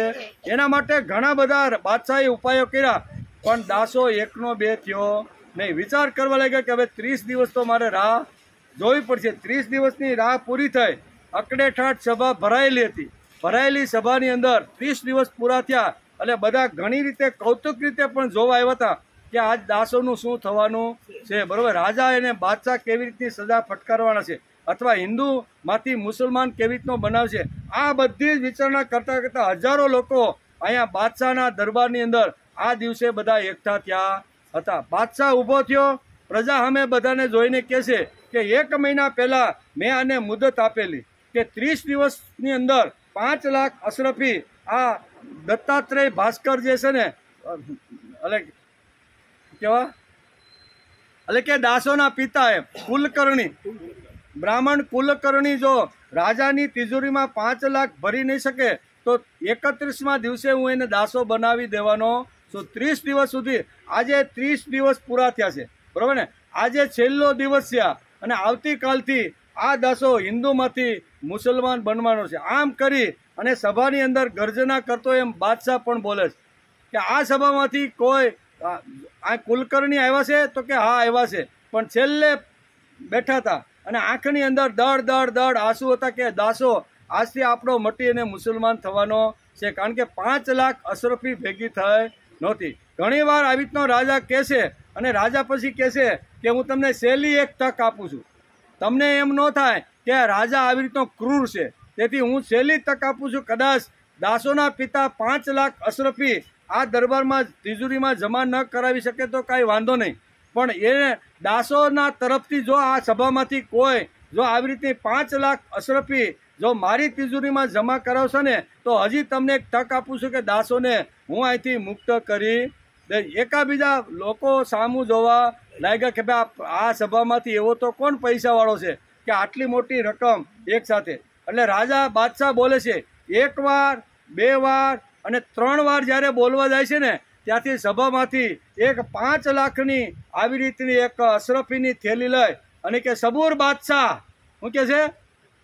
એના માટે ઘણા બધા બાદશાહે ઉપાયો કર્યા પણ દાસો એકનો બે થયો નહીં. વિચાર કરવા લાગ્યા કે હવે 30 દિવસ તો મારે રાહ જોવી પડશે. 30 દિવસની રાહ પૂરી થઈ. અકડેઠાટ સભા ભરાયેલી હતી. ભરાયેલી સભાની અંદર 30 દિવસ પૂરા થયા એટલે બધા ઘણી રીતે કૌતુક રીતે પણ જોવા આવ્યા હતા કે આજ દાસોનું શું થવાનું છે, બરોબર. રાજા એને બાદશાહ કેવી રીતની સજા ફટકારવાના છે અથવા હિન્દુમાંથી મુસલમાન કેવી રીતનો બનાવશે, આ બધી જ વિચારણા કરતા કરતા હજારો લોકો અહીંયા બાદશાહના દરબારની અંદર આ દિવસે બધા એકઠા થયા હતા. બાદશાહ ઊભો થયો, પ્રજા સામે બધાને જોઈને કહેશે કે 1 મહિના પહેલા મેં આને મુદત આપેલી કે 30 દિવસની અંદર 5 લાખ અશરફી આ દત્તાત્રેય ભાસ્કર જે છે ને એટલે કે દાસોના પિતા એમ કુલકર્ણી, બ્રાહ્મણ કુલકર્ણી જો રાજાની તિજોરીમાં 5 લાખ ભરી નહીં શકે તો 31મા દિવસે હું એને દાસો બનાવી દેવાનો છું. 30 દિવસ સુધી, આજે 30 દિવસ પૂરા થયા છે, બરોબર ને. આજે છેલ્લો દિવસ છે અને આવતીકાલથી આ દાસો હિન્દુમાંથી મુસલમાન બનવાનો છે. આમ કરી અને સભાની અંદર ગર્જના કરતો એમ બાદશાહ પણ બોલે છે કે આ સભામાંથી કોઈ આ કુલકર્ણી આવ્યા છે તો કે હા આવ્યા છે, પણ છેલ્લે બેઠા હતા અને આંખની અંદર દડ દડ દડ આંસુ હતા કે દાસો આજથી આપણો મટી અને મુસલમાન થવાનો છે, કારણ કે 5 લાખ અશરફી ભેગી થઈ નહોતી. ઘણી વાર આવી રીતનો રાજા કહેશે અને રાજા પછી કહેશે કે હું તમને સહેલી એક તક આપું છું. તમને એમ ન થાય કે રાજા આવી રીતનો ક્રૂર છે, તેથી હું સહેલી તક આપું છું. કદાચ દાસોના પિતા 5 લાખ અશરફી આ દરબારમાં તિજોરીમાં જમા ન કરાવી શકે તો કાંઈ વાંધો નહીં, પણ એ દાસોના તરફથી જો આ સભામાંથી કોઈ જો આવી રીતે 5 લાખ અશરફી જો મારી તિજોરીમાં જમા કરાવશે ને તો હજી તમને એક તક આપું છું કે દાસોને હું અહીંથી મુક્ત કરી દઈશ. એકાબીજા લોકો સામું જોવા લાગ્યા કે ભાઈ આ સભામાંથી એવો તો કોણ પૈસાવાળો છે કે આટલી મોટી રકમ એક સાથે. એટલે રાજા બાદશાહ બોલે છે, 1 વાર 2 વાર અને 3 વાર જ્યારે બોલવા જાય છે ને ત્યાંથી સભામાંથી એક 5 લાખની આવી રીતની એક અશરફીની થેલી લઈ અને કે સબૂર બાદશાહ, શું કે છે,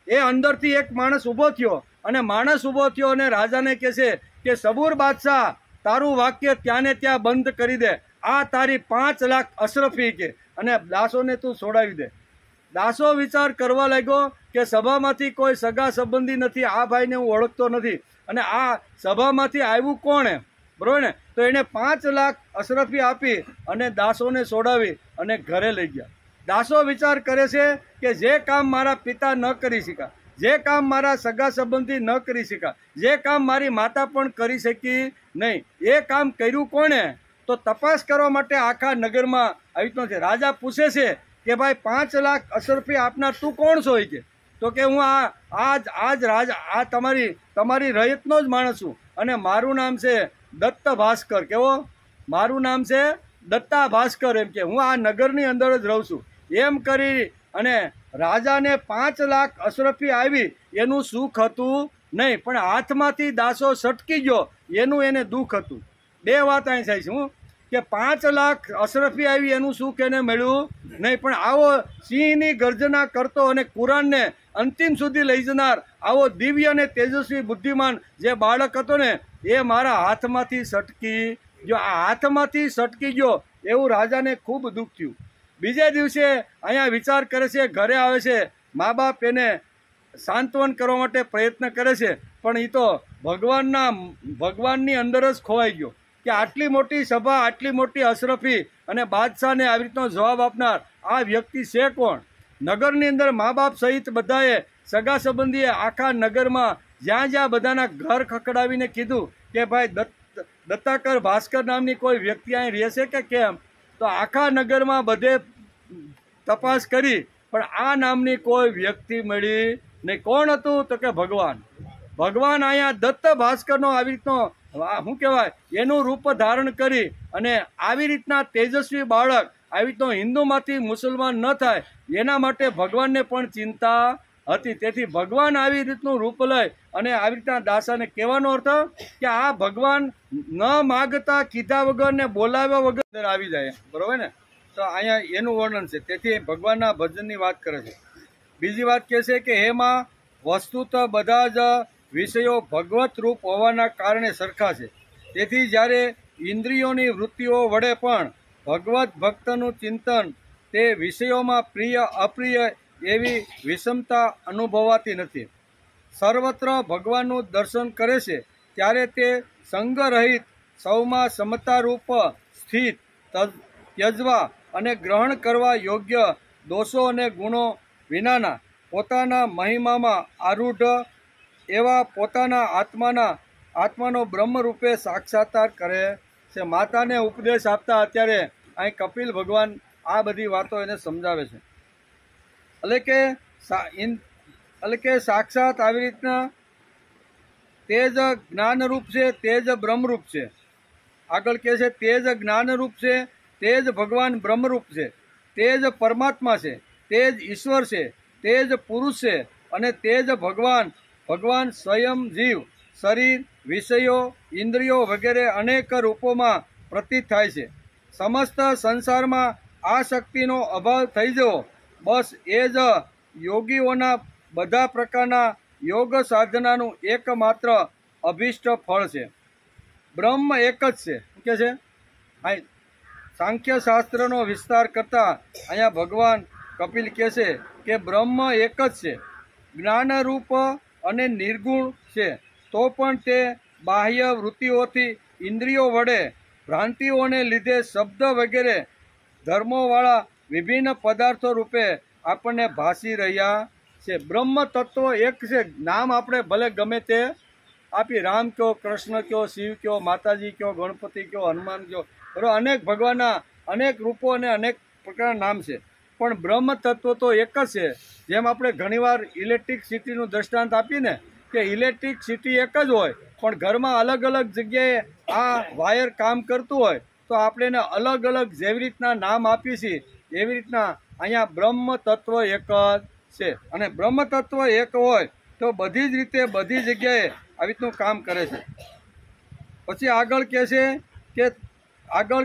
એ અંદરથી એક માણસ ઊભો થયો અને માણસ ઊભો થયો અને રાજાને કહે છે કે સબૂર બાદશાહ, તારું વાક્ય ત્યાં ને ત્યાં બંધ કરી દે. આ તારી 5 લાખ અશરફી કે અને દાસોને તું છોડાવી દે. દાસો વિચાર કરવા લાગ્યો કે સભામાંથી કોઈ સગા સંબંધી નથી, આ ભાઈને હું ઓળખતો નથી અને આ સભામાંથી આવ્યું કોણ એમ, બરોબર ને. તો એને 5 લાખ અશરફી આપી અને દાસોને છોડાવી અને ઘરે લઈ ગયા. દાસો વિચાર કરે છે કે જે કામ મારા પિતા ન કરી શક્યા, જે કામ મારા સગા સંબંધી ન કરી શક્યા, જે કામ મારી માતા પણ કરી શકી નહીં, એ કામ કર્યું કોણે? તો તપાસ કરવા માટે આખા નગરમાં આવી રીતનો છે. રાજા પૂછે છે કે ભાઈ 5 લાખ અશરફી આપનાર તું કોણ છો? કે તો કે હું આજ રાજા આ તમારી રયતનો જ માણસ છું અને મારું નામ છે દત્ત ભાસ્કર. કેવો? મારું નામ છે દત્તા ભાસ્કર, એમ કે હું આ નગરની અંદર જ રહું છું. એમ કરી અને રાજાને 5 લાખ અશરફી આવી એનું સુખ હતું નહીં, પણ હાથમાંથી દાસો સટકી ગયો એનું એને દુઃખ હતું. 2 વાત અહીં થાય છે. હું કે 5 લાખ અશરફી આવી એનું સુખ એને મળ્યું નહીં, પણ આવો સિંહની ગર્જના કરતો અને કુરાનને અંતિમ સુધી લઈ જનાર આવો દિવ્ય અને તેજસ્વી બુદ્ધિમાન જે બાળક હતો ને એ મારા હાથમાંથી સટકી ગયો. આ હાથમાંથી સટકી ગયો એવું રાજાને ખૂબ દુઃખ થયું. બીજે દિવસે અહીંયા વિચાર કરે છે, ઘરે આવે છે, મા બાપ એને સાંત્વન કરવા માટે પ્રયત્ન કરે છે, પણ એ તો ભગવાનની અંદર જ ખોવાઈ ગયો કે આટલી મોટી સભા, આટલી મોટી અશરફી અને બાદશાહને આવી રીતનો જવાબ આપનાર આ વ્યક્તિ છે કોણ? નગરની અંદર મા બાપ સહિત બધાએ સગા સંબંધીએ આખા નગરમાં જ્યાં જ્યાં બધાના ઘર ખખડાવીને કીધું કે ભાઈ દત્તાકર ભાસ્કર નામની કોઈ વ્યક્તિ અહીં રહેશે કે કેમ? તો આખા નગરમાં બધે તપાસ કરી પણ આ નામની કોઈ વ્યક્તિ મળી નહીં. કોણ હતું? તો કે ભગવાન અહીંયા દત્ત ભાસ્કરનો આવી રીતનો શું કહેવાય એનું રૂપ ધારણ કરી અને આવી રીતના તેજસ્વી બાળક આવી રીતનો હિન્દુમાંથી મુસલમાન ન થાય એના માટે ભગવાનને પણ ચિંતા હતી. તેથી ભગવાન આવી રીતનું રૂપ લઈ અને આવી રીતના દાસાને કહેવાનો અર્થ કે આ ભગવાન ન માગતા કીધા વગર ને બોલાવ્યા વગર આવી જાય, બરોબર ને? તો અહીંયા એનું વર્ણન છે. તેથી ભગવાનના ભજનની વાત કરે છે. બીજી વાત કહે છે કે એમાં વસ્તુત બધા જ વિષયો ભગવત રૂપ હોવાના કારણે સરખા છે. તેથી જ્યારે ઇન્દ્રિયોની વૃત્તિઓ વડે પણ ભગવત ભક્તનું ચિંતન તે વિષયોમાં પ્રિય અપ્રિય એવી વિષમતા અનુભવાતી નથી. સર્વત્ર ભગવાનનું દર્શન કરે છે ત્યારે તે સંગરહિત સૌમાં સમતારૂપ સ્થિત ત્યજવા અને ગ્રહણ કરવા યોગ્ય દોષો અને ગુણો વિનાના પોતાના મહિમામાં આરૂઢ એવા પોતાના આત્માનો બ્રહ્મરૂપે સાક્ષાત્કાર કરે છે. માતાને ઉપદેશ આપતા અત્યારે અહીં કપિલ ભગવાન આ બધી વાતો એને સમજાવે છે. એટલે કે સાક્ષાત આવી રીતના તેજ જ્ઞાનરૂપ છે, તેજ બ્રહ્મરૂપ છે. આગળ કહે છે તેજ જ્ઞાનરૂપ છે, તેજ ભગવાન બ્રહ્મરૂપ છે, તેજ પરમાત્મા છે, તેજ ઈશ્વર છે, તેજ પુરુષ છે અને તેજ ભગવાન સ્વયં જીવ શરીર વિષયો ઇન્દ્રિયો વગેરે અનેક રૂપોમાં પ્રતીત થાય છે. સમસ્ત સંસારમાં આ શક્તિનો અભાવ થઈ જવો બસ એ જ યોગીઓના બધા પ્રકારના યોગ સાધનાનું એકમાત્ર અભિષ્ટ ફળ છે. બ્રહ્મ એક જ છે. શું કે છે? અહીં સાંખ્ય શાસ્ત્રનો વિસ્તાર કરતા અહીંયા ભગવાન કપિલ કહે છે કે બ્રહ્મ એક જ છે, જ્ઞાનરૂપ અને નિર્ગુણ છે. તો પણ તે બાહ્ય વૃત્તિઓથી ઇન્દ્રિયો વડે ભ્રાંતિઓને લીધે શબ્દ વગેરે ધર્મોવાળા વિભિન્ન પદાર્થો રૂપે આપણને ભાસી રહ્યા છે. બ્રહ્મ તત્વ એક છે. નામ આપણે ભલે ગમે તે આપી, રામ કયો, કૃષ્ણ કયો, શિવ કયો, માતાજી કયો, ગણપતિ કયો, હનુમાન કયો, બરાબર, અનેક ભગવાનના અનેક રૂપો અને અનેક પ્રકારના નામ છે, પણ બ્રહ્મ તત્વ તો એક જ છે. જેમ આપણે ઘણીવાર ઇલેક્ટ્રિસિટીનું દ્રષ્ટાંત આપીને કે ઇલેક્ટ્રિસિટી એક જ હોય પણ ઘરમાં અલગ અલગ જગ્યાએ આ વાયર કામ કરતું હોય તો આપણે એને અલગ અલગ જેવી રીતના નામ આપીએ છીએ એવી રીતના અહીંયા બ્રહ્મ તત્વ એક જ છે. અને બ્રહ્મ તત્વ એક હોય તો બધી જ રીતે બધી જગ્યાએ આવી રીતનું કામ કરે છે. પછી આગળ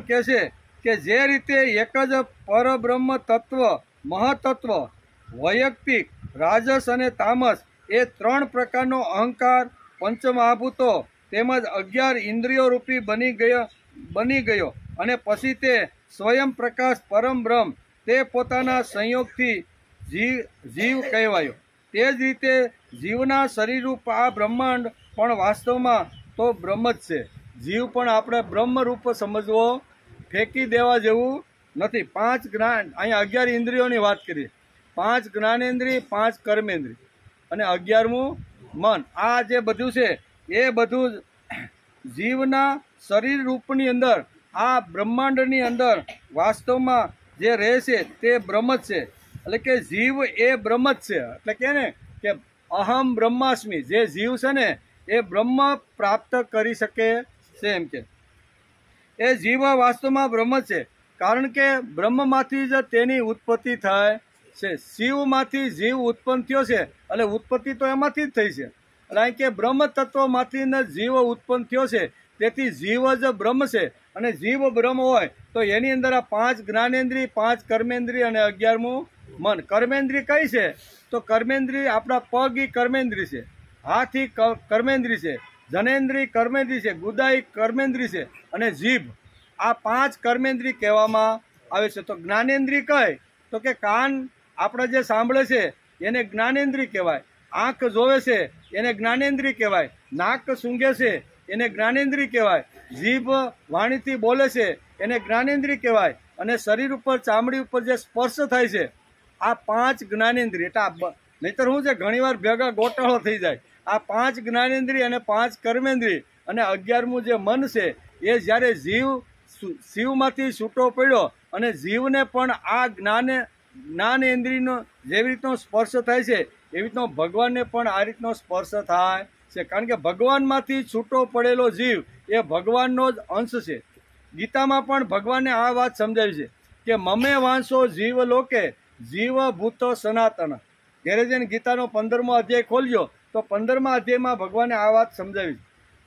કહે છે કે જે રીતે એક જ પરબ્રહ્મ તત્વ મહતત્વ વૈયક્તિક રાજસ અને તામસ એ 3 પ્રકારનો અહંકાર પંચમહાભૂતો તેમજ 11 ઇન્દ્રિયો રૂપી બની ગયો અને પછી તે સ્વયં પ્રકાશ પરમ બ્રહ્મ તે પોતાના સંયોગથી જીવ કહેવાયો. તે જ રીતે જીવના શરીરરૂપ આ બ્રહ્માંડ પણ વાસ્તવમાં તો બ્રહ્મ જ છે. જીવ પણ આપણે બ્રહ્મરૂપ સમજવો, ફેંકી દેવા જેવું નથી. 5 જ્ઞાન, અહીંયા 11 ઇન્દ્રિયોની વાત કરીએ, 5 જ્ઞાનેન્દ્રિય, 5 કર્મેન્દ્રિય અને 11મું મન. આ જે બધું છે એ બધું જીવના શરીર રૂપની અંદર આ બ્રહ્માંડની અંદર વાસ્તવમાં જે રહે છે તે બ્રહ્મ જ છે. એટલે કે જીવ એ બ્રહ્મ જ છે. એટલે કે ને કે અહમ બ્રહ્માસ્મિ, જે જીવ છે ને એ બ્રહ્મ પ્રાપ્ત કરી શકે છે. એમ કે એ જીવ વાસ્તવમાં બ્રહ્મ છે, કારણ કે બ્રહ્મમાંથી જ તેની ઉત્પત્તિ થાય છે શિવમાંથી જીવ ઉત્પન્ન થયો છે, એટલે ઉત્પત્તિ તો એમાંથી જ થઈ છે. એટલે અહીં કે બ્રહ્મ તત્વમાંથી જીવ ઉત્પન્ન થયો છે, તેથી જીવ જ બ્રહ્મ છે. અને જીવ બ્રહ્મ હોય તો એની અંદર આ 5 જ્ઞાનેન્દ્રિય, 5 કર્મેન્દ્રિય અને 11મું મન. કર્મેન્દ્રિય કઈ છે? તો કર્મેન્દ્રિય આપણા પગ ઈ કર્મેન્દ્રિય છે, હાથ ઈ કર્મેન્દ્રિય છે, જનેન્દ્રિય કર્મેન્દ્રિય છે, ગુદા ઈ કર્મેન્દ્રિય છે, અને જીભ, આ 5 કર્મેન્દ્રિય કહેવામાં આવે છે. તો જ્ઞાનેન્દ્રિય કઈ? તો કે કાન આપણે જે સાંભળે છે એને જ્ઞાનેન્દ્રિય કહેવાય, આંખ જોવે છે એને જ્ઞાનેન્દ્રિય કહેવાય, નાક સૂંઘે છે એને જ્ઞાનેન્દ્રિય કહેવાય, જીભ વાણીથી બોલે છે એને જ્ઞાનેન્દ્રિય કહેવાય, અને શરીર ઉપર ચામડી ઉપર જે સ્પર્શ થાય છે આ 5 જ્ઞાનેન્દ્રિય. એટલે નહીતર શું છે ઘણીવાર ભેગા ગોટાળો થઈ જાય. આ 5 જ્ઞાનેન્દ્રિય અને 5 કર્મેન્દ્રિય અને 11મું જે મન છે એ જ્યારે શિવમાંથી છૂટો પડ્યો અને જીવને પણ આ જ્ઞાનેન્દ્રિયનો જેવી રીતનો સ્પર્શ થાય છે એવી રીતનો ભગવાનને પણ આ રીતનો સ્પર્શ થાય છે. કારણ કે ભગવાનમાંથી છૂટો પડેલો જીવ એ ભગવાનનો જ અંશ છે. ગીતામાં પણ ભગવાને આ વાત સમજાવી છે કે મમે વાંસો જીવ લોકે જીવ ભૂત સનાતન. ઘેરે જઈને ગીતાનો 15મો અધ્યાય ખોલજો તો 15મા અધ્યાયમાં ભગવાને આ વાત સમજાવી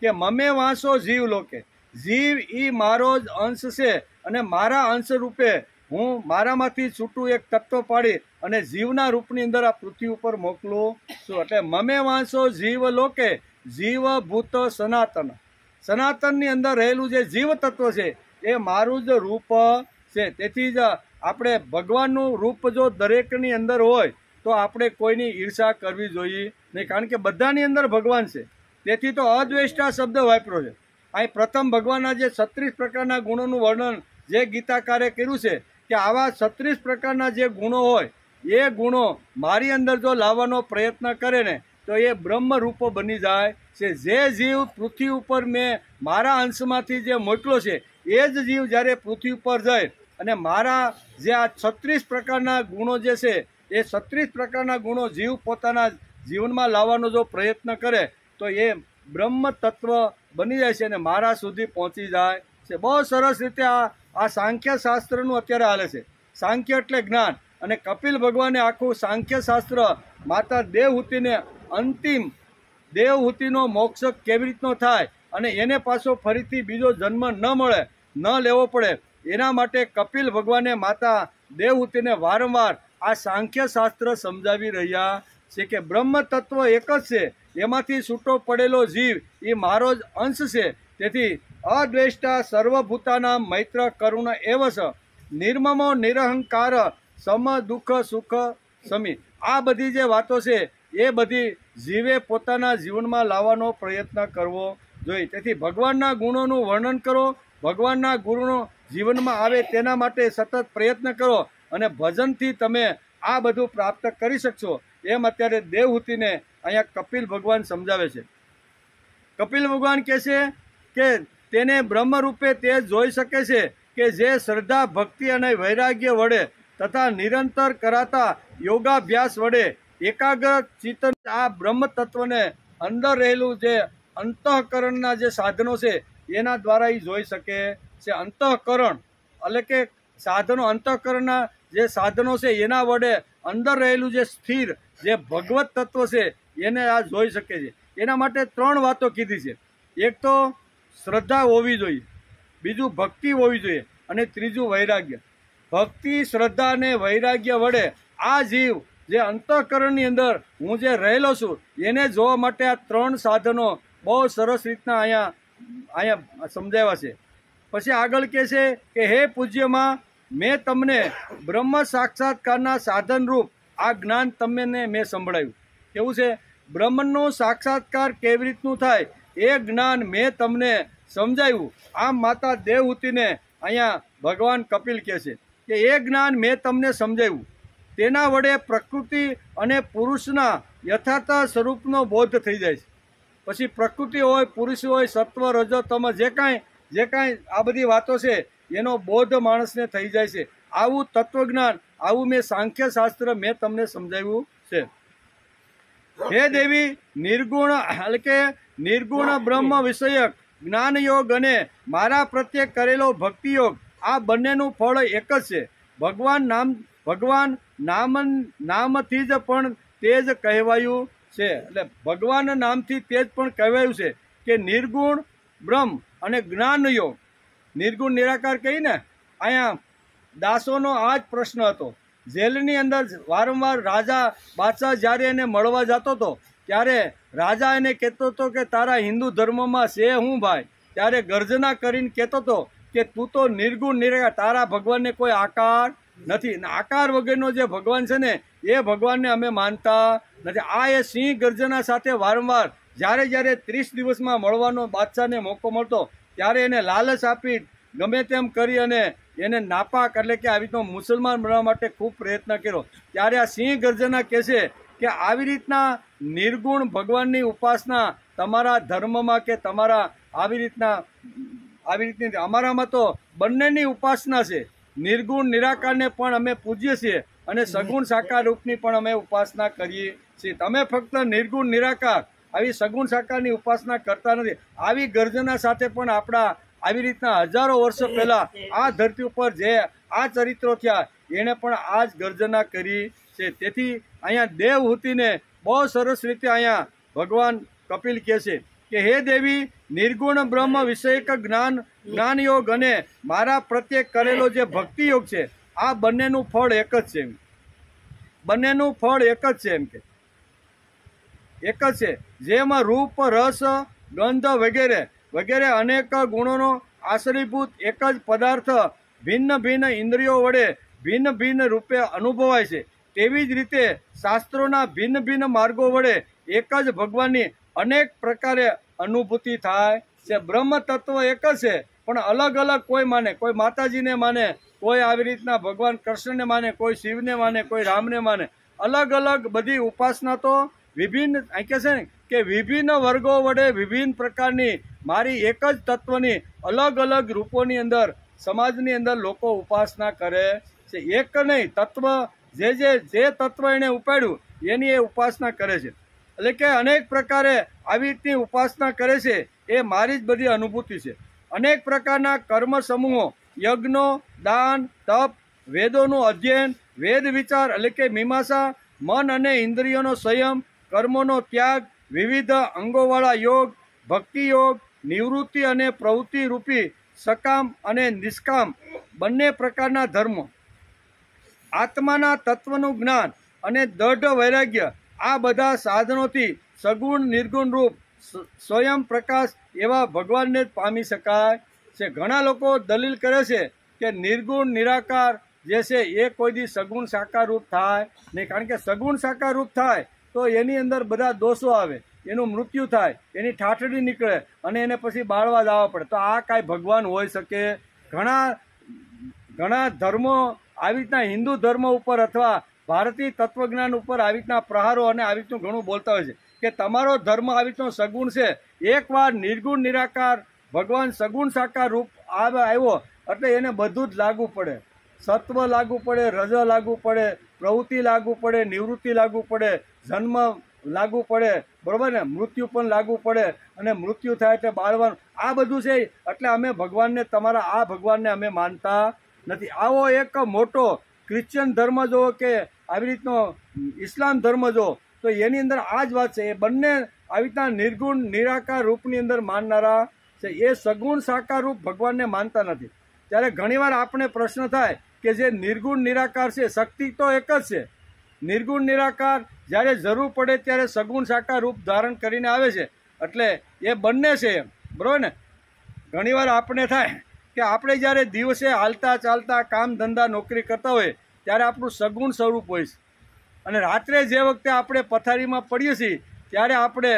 છે કે મમે વાંસો જીવ લોકે, જીવ ઈ મારો જ અંશ છે અને મારા અંશ રૂપે હું મારામાંથી છૂટું એક તત્વ પાડી અને જીવના રૂપની અંદર આ પૃથ્વી ઉપર મોકલું છું. એટલે મમે વાંસો જીવ લોકે જીવ ભૂત સનાતન. સનાતનની અંદર રહેલું જે જીવ તત્વ છે એ મારું જ રૂપ છે. તેથી જ આપણે ભગવાનનું રૂપ જો દરેકની અંદર હોય તો આપણે કોઈની ઈર્ષા કરવી જોઈએ નહીં, કારણ કે બધાની અંદર ભગવાન છે. તેથી તો અદ્વેષ્ટા શબ્દ વાપર્યો છે. અહીં પ્રથમ ભગવાનના જે 36 પ્રકારના ગુણોનું વર્ણન જે ગીતાકારે કર્યું છે કે આવા 36 પ્રકારના જે ગુણો હોય એ ગુણો મારી અંદર જો લાવવાનો પ્રયત્ન કરે ને તો એ બ્રહ્મ રૂપ બની જાય છે. જે જીવ પૃથ્વી ઉપર મેં મારા અંશમાંથી જે મોકલો છે એ જ જીવ જ્યારે પૃથ્વી ઉપર જાય અને મારા જે આ 36 પ્રકારના ગુણો જે છે એ 36 પ્રકારના ગુણો જીવ પોતાના જીવનમાં લાવવાનો જો પ્રયત્ન કરે તો એ બ્રહ્મ તત્વ બની જાય છે અને મારા સુધી પહોંચી જાય છે. બહુ સરસ રીતે આ સાંખ્ય શાસ્ત્રનું અત્યારે હાલે છે. સાંખ્ય એટલે જ્ઞાન, અને કપિલ ભગવાને આખું સાંખ્ય શાસ્ત્ર માતા દેવહૂતિને અંતિમ દેવહૂતિનો મોક્ષ કેવી રીતનો થાય અને એને પાછો ફરીથી બીજો જન્મ ન મળે, ન લેવો પડે, એના માટે કપિલ ભગવાને માતા દેવહૂતિને વારંવાર આ સાંખ્ય શાસ્ત્ર સમજાવી રહ્યા છે કે બ્રહ્મ તત્વ એક જ છે, એમાંથી છૂટો પડેલો જીવ એ મારો જ અંશ છે. તેથી અદ્વેષ્ટા સર્વભૂતાના મૈત્ર કરુણ એવ સ નિર્મમો નિરહંકાર સમ દુઃખ સુખ સમી. આ બધી જે વાતો છે એ બધી જીવે પોતાના જીવનમાં લાવવાનો પ્રયત્ન કરવો જોઈએ. તેથી ભગવાનના ગુણોનું વર્ણન કરો, ભગવાનના ગુણો જીવનમાં આવે તેના માટે સતત પ્રયત્ન કરો અને ભજનથી તમે આ બધું પ્રાપ્ત કરી શકશો. એમ અત્યારે દેવહૂતિને અહીંયા કપિલ ભગવાન સમજાવે છે. કપિલ ભગવાન કહે છે કે તેને બ્રહ્મ રૂપે તે જોઈ શકે છે કે જે શ્રદ્ધા, ભક્તિ અને વૈરાગ્ય વડે તથા નિરંતર કરાતા યોગાભ્યાસ વડે એકાગ્ર ચિત્તન આ બ્રહ્મ તત્વને અંદર રહેલું જે અંતઃકરણના જે સાધનો છે એના દ્વારા એ જોઈ શકે છે. અંતઃકરણ એટલે કે સાધનો, અંતઃકરણના જે સાધનો છે એના વડે અંદર રહેલું જે સ્થિર જે ભગવત તત્વ છે એને આ જોઈ શકે છે. એના માટે 3 વાતો કીધી છે. એક તો શ્રદ્ધા હોવી જોઈએ, બીજું ભક્તિ હોવી જોઈએ, અને ત્રીજું વૈરાગ્ય. ભક્તિ, શ્રદ્ધા અને વૈરાગ્ય વડે આ જીવ જે અંતઃકરણની અંદર હું જે રહેલો છું એને જોવા માટે આ 3 સાધનો બહુ સરસ રીતના અહીંયા સમજાવ્યા છે. પછી આગળ કહે છે કે હે પૂજ્યમાં, મેં તમને બ્રહ્મ સાક્ષાત્કારના સાધનરૂપ આ જ્ઞાન તમને મેં સંભળાવ્યું. કેવું છે? બ્રહ્મનો સાક્ષાત્કાર કેવી રીતનું થાય એ જ્ઞાન મેં તમને સમજાવ્યું. આમ માતા દેવહૂતિને અહીંયા ભગવાન કપિલ કહે છે કે એ જ્ઞાન મેં તમને સમજાવ્યું. તેના વડે પ્રકૃતિ અને પુરુષના યથાર્થ સ્વરૂપનો બોધ થઈ જાય છે. પછી પ્રકૃતિ હોય, પુરુષ હોય, સત્વ, રજો, તમ જે કાંઈ આ બધી વાતો છે એનો બોધ માણસને થઈ જાય છે. આવું તત્વજ્ઞાન, આવું મેં સાંખ્ય શાસ્ત્ર મેં તમને સમજાવ્યું છે. હે દેવી, નિર્ગુણ એટલે કે નિર્ગુણ બ્રહ્મ વિષયક જ્ઞાન યોગ અને મારા પ્રત્યે કરેલો ભક્તિ યોગ આ બંનેનું ફળ એક જ છે. ભગવાન નામથી જ પણ તે જ કહેવાયું છે. એટલે ભગવાન નામથી તે જ પણ કહેવાયું છે કે નિર્ગુણ બ્રહ્મ અને જ્ઞાન યોગ. નિર્ગુણ નિરાકાર કહીને અહીંયા દાસોનો આ જ પ્રશ્ન હતો. જેલની અંદર વારંવાર રાજા બાદશાહ જ્યારે એને મળવા જતો હતો ત્યારે રાજા એને કહેતો હતો કે તારા હિન્દુ ધર્મમાં છે હું ભાઈ, ત્યારે ગર્જના કરીને કહેતો હતો કે તું તો નિર્ગુણ નિરાકાર, તારા ભગવાનને કોઈ આકાર નથી. આકાર વગરનો જે ભગવાન છે ને એ ભગવાનને અમે માનતા નથી. આ એ સિંહ ગર્જના સાથે વારંવાર જ્યારે 30 દિવસમાં મળવાનો બાદશાહને મોકો મળતો ત્યારે એને લાલચ આપી ગમે તેમ કરી અને એને નાપાક એટલે કે આવી રીતનો મુસલમાન બનવા માટે ખૂબ પ્રયત્ન કર્યો. ત્યારે આ સિંહ ગર્જના કહે છે કે આવી રીતના નિર્ગુણ ભગવાનની ઉપાસના તમારા ધર્મમાં કે તમારા આવી રીતની અમારામાં તો બંનેની ઉપાસના છે. નિર્ગુણ નિરાકારને પણ અમે પૂજીએ છીએ અને સગુણ સાકાર રૂપની પણ અમે ઉપાસના કરીએ છીએ. તમે ફક્ત નિર્ગુણ નિરાકાર આવી સગુણ સાકારની ઉપાસના કરતા નથી. આવી ગર્જના સાથે પણ આપણા આવી રીતના હજારો વર્ષો પહેલા આ ધરતી ઉપર જે આ ચરિત્રો થયા એણે પણ આ જ ગર્જના કરી છે. તેથી અહીંયા દેવહૂતિને બહુ સરસ રીતે અહીંયા ભગવાન કપિલ કહે છે કે હે દેવી, નિર્ગુણ બ્રહ્મ વિષયક જ્ઞાન યોગ અને મારા પ્રત્યે કરેલો જે ભક્તિ યોગ છે આ બંનેનું ફળ એક જ છે. બંનેનું ફળ એક જ છે. એમ કે એક જ છે. જેમાં રૂપ રસ ગંધ વગેરે અનેક ગુણોનો આશ્રયભૂત એક જ પદાર્થ ભિન્ન ભિન્ન ઇન્દ્રિયો વડે ભિન્ન ભિન્ન રૂપે અનુભવાય છે, તેવી જ રીતે શાસ્ત્રોના ભિન્ન ભિન્ન માર્ગો વડે એક જ ભગવાનની અનેક પ્રકારે અનુભૂતિ થાય છે. બ્રહ્મ તત્વ એક જ છે પણ અલગ અલગ કોઈ માને, કોઈ માતાજીને માને, કોઈ આવી રીતના ભગવાન કૃષ્ણને માને, કોઈ શિવને માને, કોઈ રામને માને. અલગ અલગ બધી ઉપાસના તો વિભિન્ન કહે છે ને કે વિભિન્ન વર્ગો વડે વિભિન્ન પ્રકારની મારી એક જ તત્વની અલગ અલગ રૂપોની અંદર સમાજની અંદર લોકો ઉપાસના કરે છે. એક નહીં, તત્વ જે તત્વ એને ઉપાડ્યું એની એ ઉપાસના કરે છે. એટલે કે અનેક પ્રકારે આવી રીતની ઉપાસના કરે છે. એ મારી જ બધી અનુભૂતિ છે. અનેક પ્રકારના કર્મ સમૂહો, યજ્ઞો, દાન, તપ, વેદોનું અધ્યયન, વેદ વિચાર એટલે કે મીમાંસા, મન અને ઇન્દ્રિયોનો સંયમ, કર્મોનો ત્યાગ, વિવિધ અંગોવાળા યોગ, ભક્તિ યોગ, નિવૃત્તિ અને પ્રવૃત્તિ રૂપી સકામ અને નિષ્કામ બંને પ્રકારના ધર્મો, આત્માના તત્વનું જ્ઞાન અને દઢ વૈરાગ્ય, આ બધા સાધનોથી સગુણ નિર્ગુણ રૂપ સ્વયં પ્રકાશ એવા ભગવાનને જ પામી શકાય છે. ઘણા લોકો દલીલ કરે છે કે નિર્ગુણ નિરાકાર જે છે એ કોઈ દી સગુણ સાકાર રૂપ થાય નહીં, કારણ કે સગુણ સાકાર રૂપ થાય તો એની અંદર બધા દોષો આવે, એનું મૃત્યુ થાય, એની ઠાઠડી નીકળે અને એને પછી બાળવા જવા પડે. તો આ કાંઈ ભગવાન હોઈ શકે? ઘણા ધર્મો આવી રીતના હિન્દુ ધર્મ ઉપર અથવા ભારતીય તત્વજ્ઞાન ઉપર આવી રીતના પ્રહારો અને આવી રીતનું ઘણું બોલતા હોય છે કે તમારો ધર્મ આવી રીતનો સગુણ છે. એકવાર નિર્ગુણ નિરાકાર ભગવાન સગુણ સાકાર રૂપ આવ્યો એટલે એને બધું જ લાગુ પડે. સત્વ લાગુ પડે, રજ લાગુ પડે, પ્રવૃત્તિ લાગુ પડે, નિવૃત્તિ લાગુ પડે, જન્મ લાગુ પડે, બરોબર ને, મૃત્યુ પણ લાગુ પડે અને મૃત્યુ થાય એટલે બાળવાનું આ બધું છે. એટલે અમે ભગવાનને તમારા આ ભગવાનને અમે માનતા નથી. આવો એક મોટો ક્રિશ્ચિયન ધર્મ જો કે આવી રીતનો ઇસ્લામ ધર્મ જો તો એની અંદર આ જ વાત છે. એ બંને આવી રીતના નિર્ગુણ નિરાકાર રૂપની અંદર માનનારા છે. એ સગુણ સાકાર રૂપ ભગવાનને માનતા નથી. ત્યારે ઘણીવાર આપણે પ્રશ્ન થાય કે જે નિર્ગુણ નિરાકાર છે, શક્તિ તો એક જ છે. નિર્ગુણ નિરાકાર જ્યારે જરૂર પડે ત્યારે સગુણ સાકાર રૂપ ધારણ કરીને આવે છે. એટલે એ બંને છે એમ, બરાબર ને. ઘણીવાર આપણે થાય કે આપણે જ્યારે દિવસે હાલતા ચાલતા કામ ધંધા નોકરી કરતા હોય ત્યારે આપણું સગુણ સ્વરૂપ હોય છે અને રાત્રે જે વખતે આપણે પથારીમાં પડીએ છીએ ત્યારે આપણે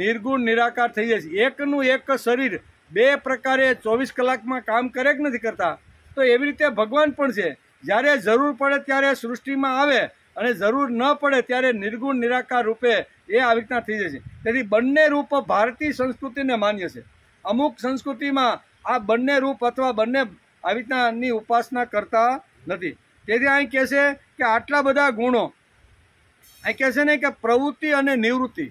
નિર્ગુણ નિરાકાર થઈ જાય છે. એકનું એક શરીર બે પ્રકારે 24 કલાકમાં કામ કરે કે નથી કરતા, તો એવી રીતે ભગવાન પણ છે. જ્યારે જરૂર પડે ત્યારે સૃષ્ટિમાં આવે અને જરૂર ન પડે ત્યારે નિર્ગુણ નિરાકાર રૂપે એ આવી રીતના થઈ જાય છે. તેથી બંને રૂપ ભારતીય સંસ્કૃતિને માન્ય છે. અમુક સંસ્કૃતિમાં આ બંને રૂપ અથવા બંને આવી રીતનાની ઉપાસના કરતા નથી. તેથી અહીં કહે છે કે આટલા બધા ગુણો, અહીં કહે છે ને કે પ્રવૃત્તિ અને નિવૃત્તિ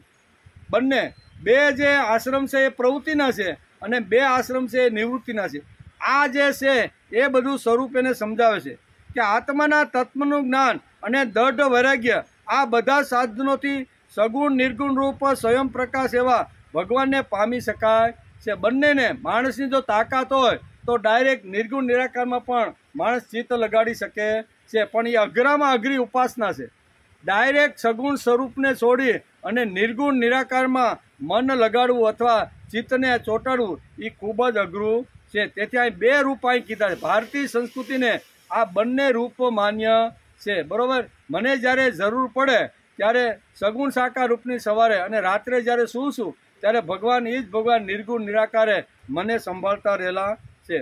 બંને બે જે આશ્રમ છે એ પ્રવૃત્તિના છે અને બે આશ્રમ છે એ નિવૃત્તિના છે. આ જે છે એ બધું સ્વરૂપ એને સમજાવે છે કે આત્માના તત્વનું જ્ઞાન અને દઢ વૈરાગ્ય આ બધા સાધનોથી સગુણ નિર્ગુણ રૂપ સ્વયં પ્રકાશ એવા ભગવાનને પામી શકાય છે. બંનેને માણસની જો તાકાત હોય તો ડાયરેક્ટ નિર્ગુણ નિરાકારમાં પણ માણસ ચિત્ત લગાડી શકે છે, પણ એ અઘરામાં અઘરી ઉપાસના છે. ડાયરેક્ટ સગુણ સ્વરૂપને છોડી અને નિર્ગુણ નિરાકારમાં મન લગાડવું અથવા ચિત્તને ચોંટાડવું એ ખૂબ જ અઘરું છે. તેથી અહીં બે રૂપ અહીં કીધા છે. ભારતીય સંસ્કૃતિને આ બંને રૂપો માન્ય છે. બરોબર. મને જ્યારે જરૂર પડે ત્યારે સગુણ સાકાર રૂપની સવારે અને રાત્રે જ્યારે સૂવું છું ત્યારે ભગવાન એ જ ભગવાન નિર્ગુણ નિરાકારે મને સંભાળતા રહેલા છે.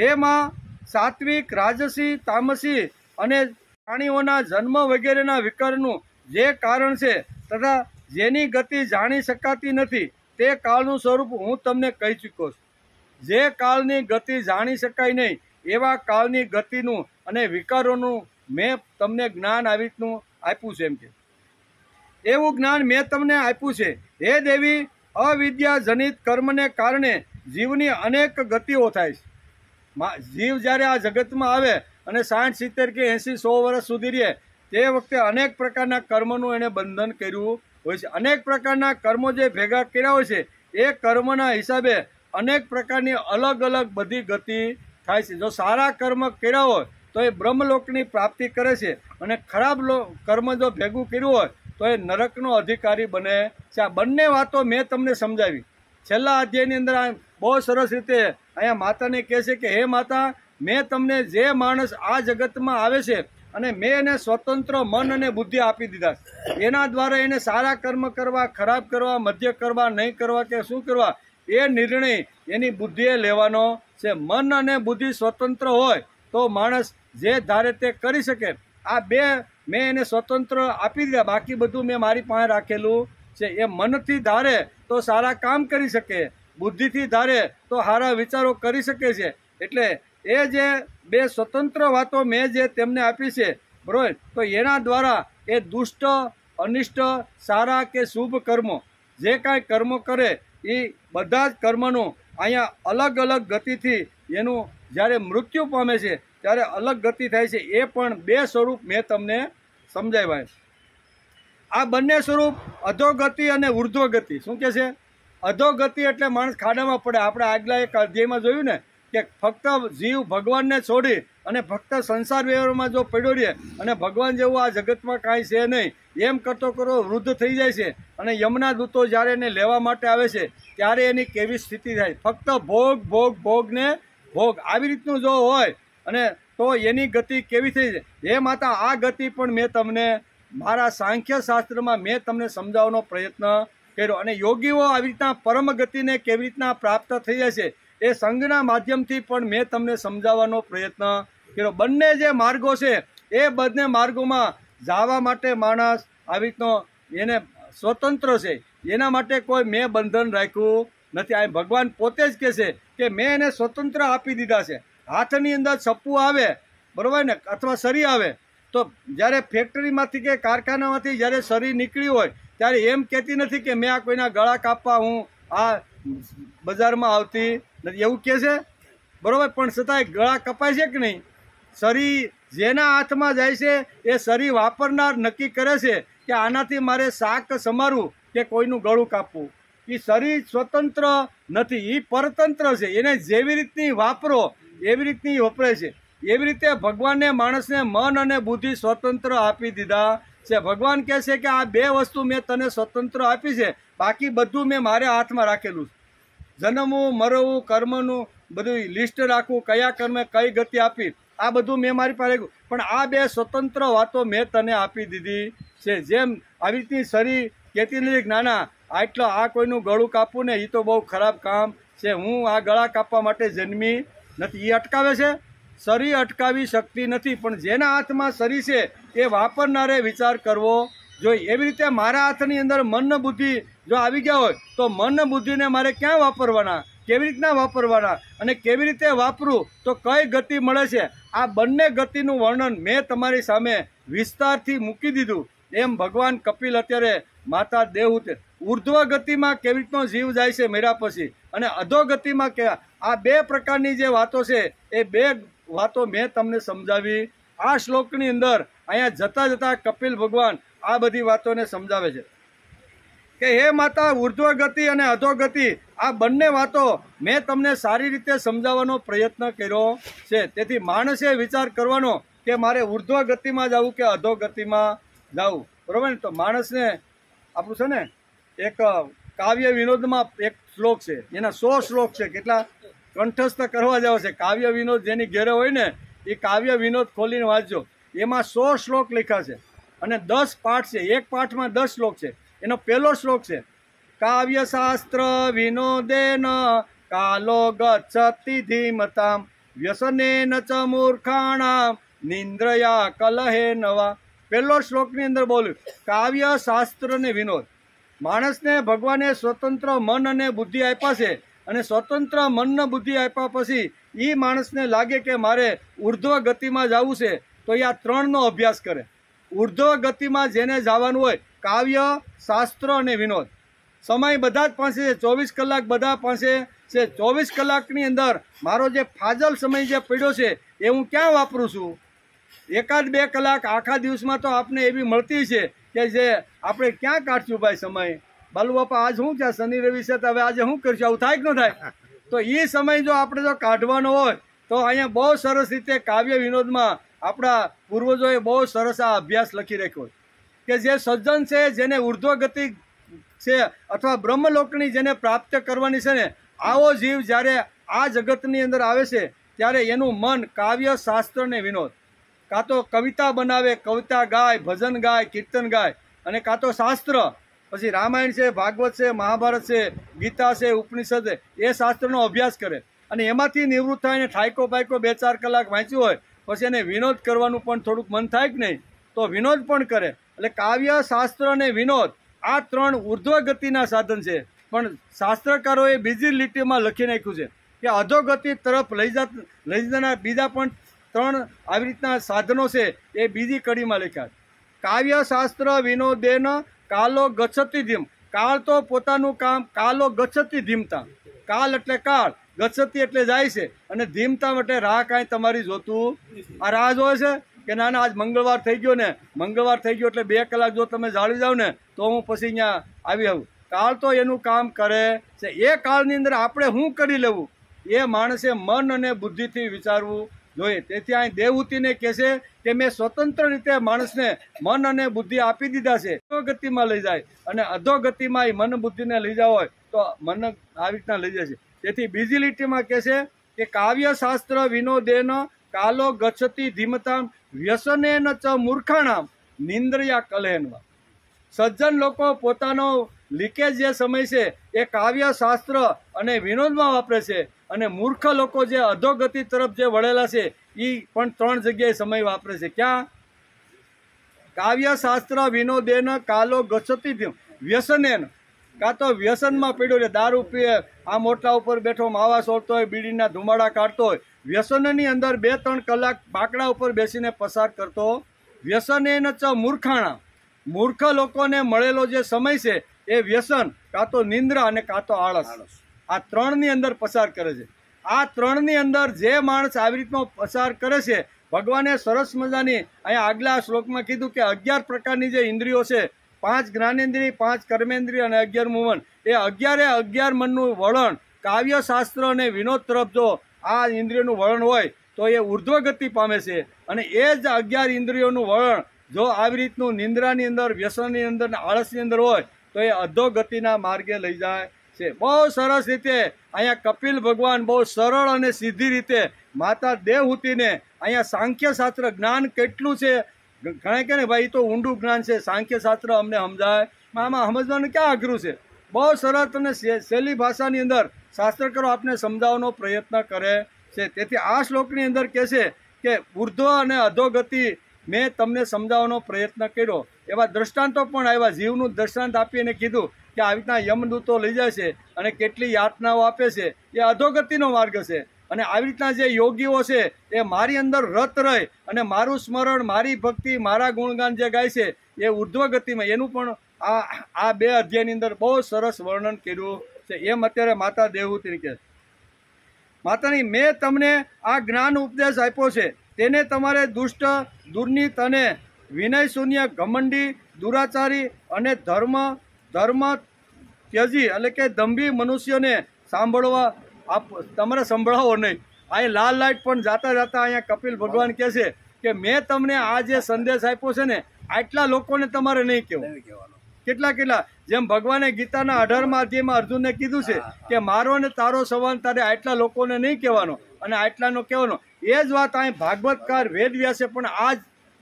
એમાં સાત્વિક, રાજસી, તામસી અને પ્રાણીઓના જન્મ વગેરેના વિકારનું જે કારણ છે તથા જેની ગતિ જાણી શકાતી નથી તે કાળનું સ્વરૂપ હું તમને કહી ચૂક્યો છું. જે કાળની ગતિ જાણી શકાય નહીં એવા કાળની ગતિનું અને વિકારોનું મેં તમને જ્ઞાન આવી રીતનું આપ્યું છે. એમ કે એવું જ્ઞાન મેં તમને આપ્યું છે. હે દેવી, અવિદ્યા જનિત કર્મને કારણે જીવની અનેક ગતિઓ થાય છે. જીવ જ્યારે આ જગતમાં આવે અને 60, 70 કે 80, 100 વર્ષ સુધી રહે તે વખતે અનેક પ્રકારના કર્મનું એણે બંધન કર્યું હોય છે. અનેક પ્રકારના કર્મો જે ભેગા કર્યા હોય છે એ કર્મના હિસાબે અનેક પ્રકારની અલગ અલગ બધી ગતિ થાય છે. જો સારા કર્મ કર્યા હોય તો એ બ્રહ્મલોકની પ્રાપ્તિ કરે છે અને ખરાબ કર્મ જો ભેગું કર્યું હોય તો એ નરકનો અધિકારી બને છે. આ બંને વાતો મેં તમને સમજાવી. છેલ્લા અધ્યાયની અંદર બહુ સરસ રીતે અહીંયા માતાને કહે છે કે હે માતા, મેં તમને જે માણસ આ જગતમાં આવે છે અને મેં એને સ્વતંત્ર મન અને બુદ્ધિ આપી દીધા છે. એના દ્વારા એને સારા કર્મ કરવા, ખરાબ કરવા, મધ્ય કરવા, નહીં કરવા કે શું કરવા એ નિર્ણય એની બુદ્ધિએ લેવાનો છે. મન અને બુદ્ધિ સ્વતંત્ર હોય તો માણસ જે ધારે તે કરી શકે. આ બે મેં એને સ્વતંત્ર આપી દીધા, બાકી બધું મેં મારી પાસે રાખેલું છે. એ મનથી ધારે તો સારા કામ કરી શકે, બુદ્ધિથી ધારે તો સારા વિચારો કરી શકે છે. એટલે એ જે બે સ્વતંત્ર વાતો મેં જે તેમને આપી છે, બરોબર, તો એના દ્વારા એ દુષ્ટ, અનિષ્ટ, સારા કે શુભ કર્મો જે કાંઈ કર્મો કરે એ બધા જ કર્મનું અહીંયા અલગ અલગ ગતિથી એનું જ્યારે મૃત્યુ પામે છે ત્યારે અલગ ગતિ થાય છે. એ પણ બે સ્વરૂપ મેં તમને સમજાવ્યા. આ બંને સ્વરૂપ અધોગતિ અને ઉર્ધ્વગતિ. શું કે છે? અધોગતિ એટલે માણસ ખાડામાં પડે. આપણે આગલા એક અધ્યાયમાં જોયું ને કે ફક્ત જીવ ભગવાનને છોડી અને ફક્ત સંસાર વ્યવહારમાં જો પડ્યો રહે અને ભગવાન જેવું આ જગતમાં કાંઈ છે નહીં એમ કરતો કરો વૃદ્ધ થઈ જાય છે અને યમના દૂતો જ્યારે એને લેવા માટે આવે છે ત્યારે એની કેવી સ્થિતિ થાય? ફક્ત ભોગ ભોગ ભોગ ને ભોગ આવી રીતનું જો હોય અને તો એની ગતિ કેવી થઈ છે? હે માતા, આ ગતિ પણ મેં તમને મારા સાંખ્ય શાસ્ત્રમાં મેં તમને સમજાવવાનો પ્રયત્ન કર્યો. અને યોગીઓ આવી રીતના પરમ ગતિને કેવી રીતના પ્રાપ્ત થઈ જાય છે એ સંઘના માધ્યમથી પણ મેં તમને સમજાવવાનો પ્રયત્ન કર્યો. બંને જે માર્ગો છે એ બંને માર્ગોમાં જવા માટે માણસ આવી રીતનો એને સ્વતંત્ર છે. એના માટે કોઈ મેં બંધન રાખ્યું નથી. આ ભગવાન પોતે જ કહે છે કે મેં એને સ્વતંત્ર આપી દીધા છે. હાથની અંદર છપ્પુ આવે, બરોબર ને, અથવા સરી આવે તો જ્યારે ફેક્ટરીમાંથી કે કારખાનામાંથી જ્યારે સરી નીકળી હોય ત્યારે એમ કહેતી નથી કે મેં આ કોઈના ગળા કાપવા હું આ બજારમાં આવતી નથી, એવું કહે છે, બરોબર. પણ છતાંય ગળા કપાય છે કે નહીં? સરી જેના હાથમાં જાય છે એ સરી વાપરનાર નક્કી કરે છે કે આનાથી મારે શાક સમારવું કે કોઈનું ગળું કાપવું. એ સરી સ્વતંત્ર નથી, એ પરતંત્ર છે. એને જેવી રીતની વાપરો એવી રીતની વપરાય છે. એવી રીતે ભગવાનને માણસને મન અને બુદ્ધિ સ્વતંત્ર આપી દીધા છે. ભગવાન કહે છે કે આ બે વસ્તુ મેં તને સ્વતંત્ર આપી છે, બાકી બધું મેં મારે હાથમાં રાખેલું છે. જન્મવું, મરવું, કર્મનું બધું લિસ્ટ રાખવું, કયા કર્મે કઈ ગતિ આપી, આ બધું મેં મારી પાસે રાખ્યું. પણ આ બે સ્વતંત્ર વાતો મેં તને આપી દીધી છે. જેમ આવી રીતની સરી કહેતી નથી નાના આટલો આ કોઈનું ગળું કાપવું ને એ તો બહુ ખરાબ કામ છે, હું આ ગળા કાપવા માટે જન્મી નથી. એ અટકાવે છે? સરી અટકાવી શકતી નથી. પણ જેના હાથમાં સરી છે એ વાપરનારે વિચાર કરવો જોઈએ. એવી રીતે મારા હાથની અંદર મન બુદ્ધિ જો આવી ગયા હોય તો મન બુદ્ધિને મારે ક્યાં વાપરવાના, કેવી રીતના વાપરવાના અને કેવી રીતે વાપરું તો કઈ ગતિ મળે છે, આ બંને ગતિનું વર્ણન મેં તમારી સામે વિસ્તારથી મૂકી દીધું. એમ ભગવાન કપિલ અત્યારે માતા દેવહૂતિ ઉર્ધ્વ ગતિમાં કેવી રીતનો જીવ જાય છે મેળા પછી અને અધોગતિમાં કે આ બે પ્રકારની જે વાતો છે એ બે વાતો મેં તમને સમજાવી આ શ્લોકની અંદર અહીંયા જતા જતા કપિલ ભગવાન આ બધી વાતોને સમજાવે છે કે હે માતા, ઉર્ધ્વ ગતિ અને અધોગતિ આ બંને વાતો મેં તમને સારી રીતે સમજાવવાનો પ્રયત્ન કર્યો છે. તેથી માણસે વિચાર કરવાનો કે મારે ઉર્ધ્વ ગતિમાં જવું કે અધોગતિમાં જવું, બરોબર ને? તો માણસને આપણું છે ને એક કાવ્ય વિનોદમાં એક શ્લોક છે, એના 100 શ્લોક છે. કેટલા કંઠસ્થ કરવા જાવ છે કાવ્ય વિનોદ જેની ઘેરે હોય ને એ કાવ્ય વિનોદ ખોલીને વાંચજો. એમાં 100 શ્લોક લખ્યા છે અને 10 પાઠ છે. એક પાઠમાં 10 શ્લોક છે. એનો પહેલો શ્લોક છે કાવ્ય શાસ્ત્ર વિનોદેન કાલો ગચ્છતિ ધીમતામ વ્યસનેન ચ મૂર્ખાણામ નિંદ્રયા કલહે નવા. પહેલો શ્લોકની અંદર બોલ્યું કાવ્ય શાસ્ત્ર ને વિનોદ. માણસને ભગવાને સ્વતંત્ર મન અને બુદ્ધિ આપ્યા છે અને સ્વતંત્ર મન બુદ્ધિ આપ્યા પછી એ માણસને લાગે કે મારે ઉર્ધ્વ ગતિમાં જવું છે તો એ આ 3નો અભ્યાસ કરે. ઉર્ધ્વ ગતિમાં જેને જવાનું હોય કાવ્ય શાસ્ત્ર અને વિનોદ. સમય બધા જ પાસે છે, 24 કલાક બધા પાસે છે. 24 કલાકની અંદર મારો જે ફાજલ સમય જે પડ્યો છે એ હું ક્યાં વાપરું છું? 1-2 કલાક આખા દિવસમાં તો આપને એવી મળતી છે કે જે આપણે ક્યાં કાઢશું ભાઈ સમય? બાલુ બાપા આજ શું છે, શનિ રવિ છે, તો હવે આજે શું કરશું? આવું થાય કે ન થાય? તો એ સમય જો આપણે જો કાઢવાનો હોય તો અહીંયા બહુ સરસ રીતે કાવ્ય વિનોદમાં આપણા પૂર્વજોએ બહુ સરસ આ અભ્યાસ લખી રાખ્યો કે જે સજ્જન છે, જેને ઉર્ધ્વ ગતિ છે અથવા બ્રહ્મલોકની જેને પ્રાપ્ત કરવાની છે ને, આવો જીવ જ્યારે આ જગતની અંદર આવે છે ત્યારે એનું મન કાવ્ય શાસ્ત્ર ને વિનોદ, કાં તો કવિતા બનાવે, કવિતા ગાય, ભજન ગાય, કીર્તન ગાય, અને કાં તો શાસ્ત્ર, પછી રામાયણ છે, ભાગવત છે, મહાભારત છે, ગીતા છે, ઉપનિષદ છે, એ શાસ્ત્રનો અભ્યાસ કરે અને એમાંથી નિવૃત્ત થઈને ઠાયકો પાયકો 2-4 કલાક વાંચ્યું હોય પછી એને વિનોદ કરવાનું પણ થોડુંક મન થાય કે નહીં, તો વિનોદ પણ કરે. એટલે કાવ્ય શાસ્ત્ર અને વિનોદ આ 3 ઉર્ધ્વ ગતિના સાધન છે. પણ શાસ્ત્રકારોએ બીજી લીટીમાં લખી નાખ્યું છે કે અધોગતિ તરફ લઈ જનાર બીજા પણ 3 આવી રીતના સાધનો છે એ બીજી કડીમાં લખ્યા. કાવ્ય શાસ્ત્ર વિનોદેન કાલો ગચ્છતિ ધીમ. કાળ તો પોતાનું કામ કાલો ગચ્છતિ ધીમતા. કાલ એટલે કાળ, ગચ્છતિ એટલે જાય છે, અને ધીમતા એટલે રાહ કાંઈ તમારી જોતું. આ રાહ જોવે છે કે ના ના આજ મંગળવાર થઈ ગયો ને, મંગળવાર થઈ ગયો એટલે 2 કલાક જો તમે જાળી જાવ ને તો હું પછી અહીંયા આવી આવું. કાળ તો એનું કામ કરે છે. એ કાળની અંદર આપણે શું કરી લેવું એ માણસે મન અને બુદ્ધિથી વિચારવું જોઈએ. તેથી અહીં દેવહૂતિને કહે છે કે મેં સ્વતંત્ર રીતે માણસને મન અને બુદ્ધિ આપી દીધા છે. અધોગતિમાં લઈ જાય અને અધોગતિમાં એ મન બુદ્ધિને લઈ જાવ હોય તો મન આવી રીતના લઈ જાય છે. તેથી બીજી લીટીમાં કહે છે કે કાવ્ય શાસ્ત્ર વિનોદેન કાલો ગચ્છતિ ધીમતા વ્યસનેન ચ મૂર્ખાણામ નિંદ્રયા કલહેનવા. સજ્જન લોકો પોતાનો લીકેજ જે સમય છે એ કાવ્ય શાસ્ત્ર અને વિનોદમાં વાપરે છે, અને મૂર્ખ લોકો જે અધોગતિ તરફ જે વળેલા છે એ પણ 3 જગ્યાએ સમય વાપરે છે. ક્યાં? કાવ્ય શાસ્ત્ર વિનોદેન કાલો ગચ્છતિ વ્યસનેન. કાં તો વ્યસનમાં પડ્યો છે, દારૂ પીએ, આ મોટલા ઉપર બેઠો માવા સોળતો હોય, બીડીના ધુમાડા કાઢતો હોય, વ્યસનની અંદર 2-3 કલાક બાકડા ઉપર બેસીને પસાર કરતો. વ્યસનેન ચ મૂર્ખાણા. મૂર્ખ લોકોને મળેલો જે સમય છે એ વ્યસન, કાં તો નિંદ્રા અને કાં તો આળસ, આ 3ની અંદર પસાર કરે છે. આ 3ની અંદર જે માણસ આવી રીતનો પસાર કરે છે, ભગવાને સરસ મજાની અહીંયા આગલા શ્લોકમાં કીધું કે 11 પ્રકારની જે ઇન્દ્રિયો છે, 5 જ્ઞાનેન્દ્રિય, 5 કર્મેન્દ્રિય અને 11મું મન, એ 11 મનનું વલણ કાવ્ય શાસ્ત્ર અને વિનોદ તરફ જો આ ઇન્દ્રિયોનું વલણ હોય તો એ ઉર્ધ્વ ગતિ પામે છે. અને એ જ 11 ઇન્દ્રિયોનું વલણ જો આવી રીતનું નિંદ્રાની અંદર, વ્યસનની અંદર, આળસની અંદર હોય તો એ અધોગતિના માર્ગે લઈ જાય છે. બહુ સરસ રીતે અહીંયા કપિલ ભગવાન બહુ સરળ અને સીધી રીતે માતા દેવહૂતિને અહીંયા સાંખ્ય શાસ્ત્ર જ્ઞાન કેટલું છે, ઘણા કે ને ભાઈ તો ઊંડું જ્ઞાન છે, સાંખ્ય શાસ્ત્ર અમને સમજાય, આમાં સમજવાનું ક્યાં અઘરું છે? બહુ સરળ અને સહેલી ભાષાની અંદર શાસ્ત્રકારો આપને સમજાવવાનો પ્રયત્ન કરે છે. તેથી આ શ્લોકની અંદર કહે છે કે ઉર્ધ્વ અને અધોગતિ મેં તમને સમજાવવાનો પ્રયત્ન કર્યો. એવા દ્રષ્ટાંતો પણ આવ્યા. જીવનું દ્રષ્ટાંત આપીને કીધું કે આવી રીતના યમદૂતો લઈ જાય છે અને કેટલી યાતનાઓ આપે છે, એ અધોગતિનો માર્ગ છે. અને આવી રીતના જે યોગીઓ છે એ મારી અંદર રત રહે અને મારું સ્મરણ, મારી ભક્તિ, મારા ગુણગાન જે ગાય છે એ ઉર્ધ્વ ગતિમાં, એનું પણ આ 2 અધ્યાયની અંદર બહુ સરસ વર્ણન કર્યું છે. એમ અત્યારે માતા દેવહૂતિને કહે, માતાની મેં તમને આ જ્ઞાન ઉપદેશ આપ્યો છે તેને તમારે દુષ્ટ, દુર્નીત અને વિનયશૂન્ય, ઘમંડી, દુરાચારી અને ધર્મ ત્યજી એટલે કે દંભી મનુષ્યોને તમારે સંભળાવો નહીં. આ લાલ લાઈટ પણ જાતા જાતા અહીંયા કપિલ ભગવાન કહે છે કે મેં તમને આ જે સંદેશ આપ્યો છે ને આટલા લોકોને તમારે નહીં કહેવું. કેટલા જેમ ભગવાને ગીતાના 18મા અધ્યાયમાં અર્જુનને કીધું છે કે મારો ને તારો સંવાદ તારે આટલા લોકોને નહીં કહેવાનો અને આટલાનો કહેવાનો. એ જ વાત અહીં ભાગવતકાર વેદવ્યાસે પણ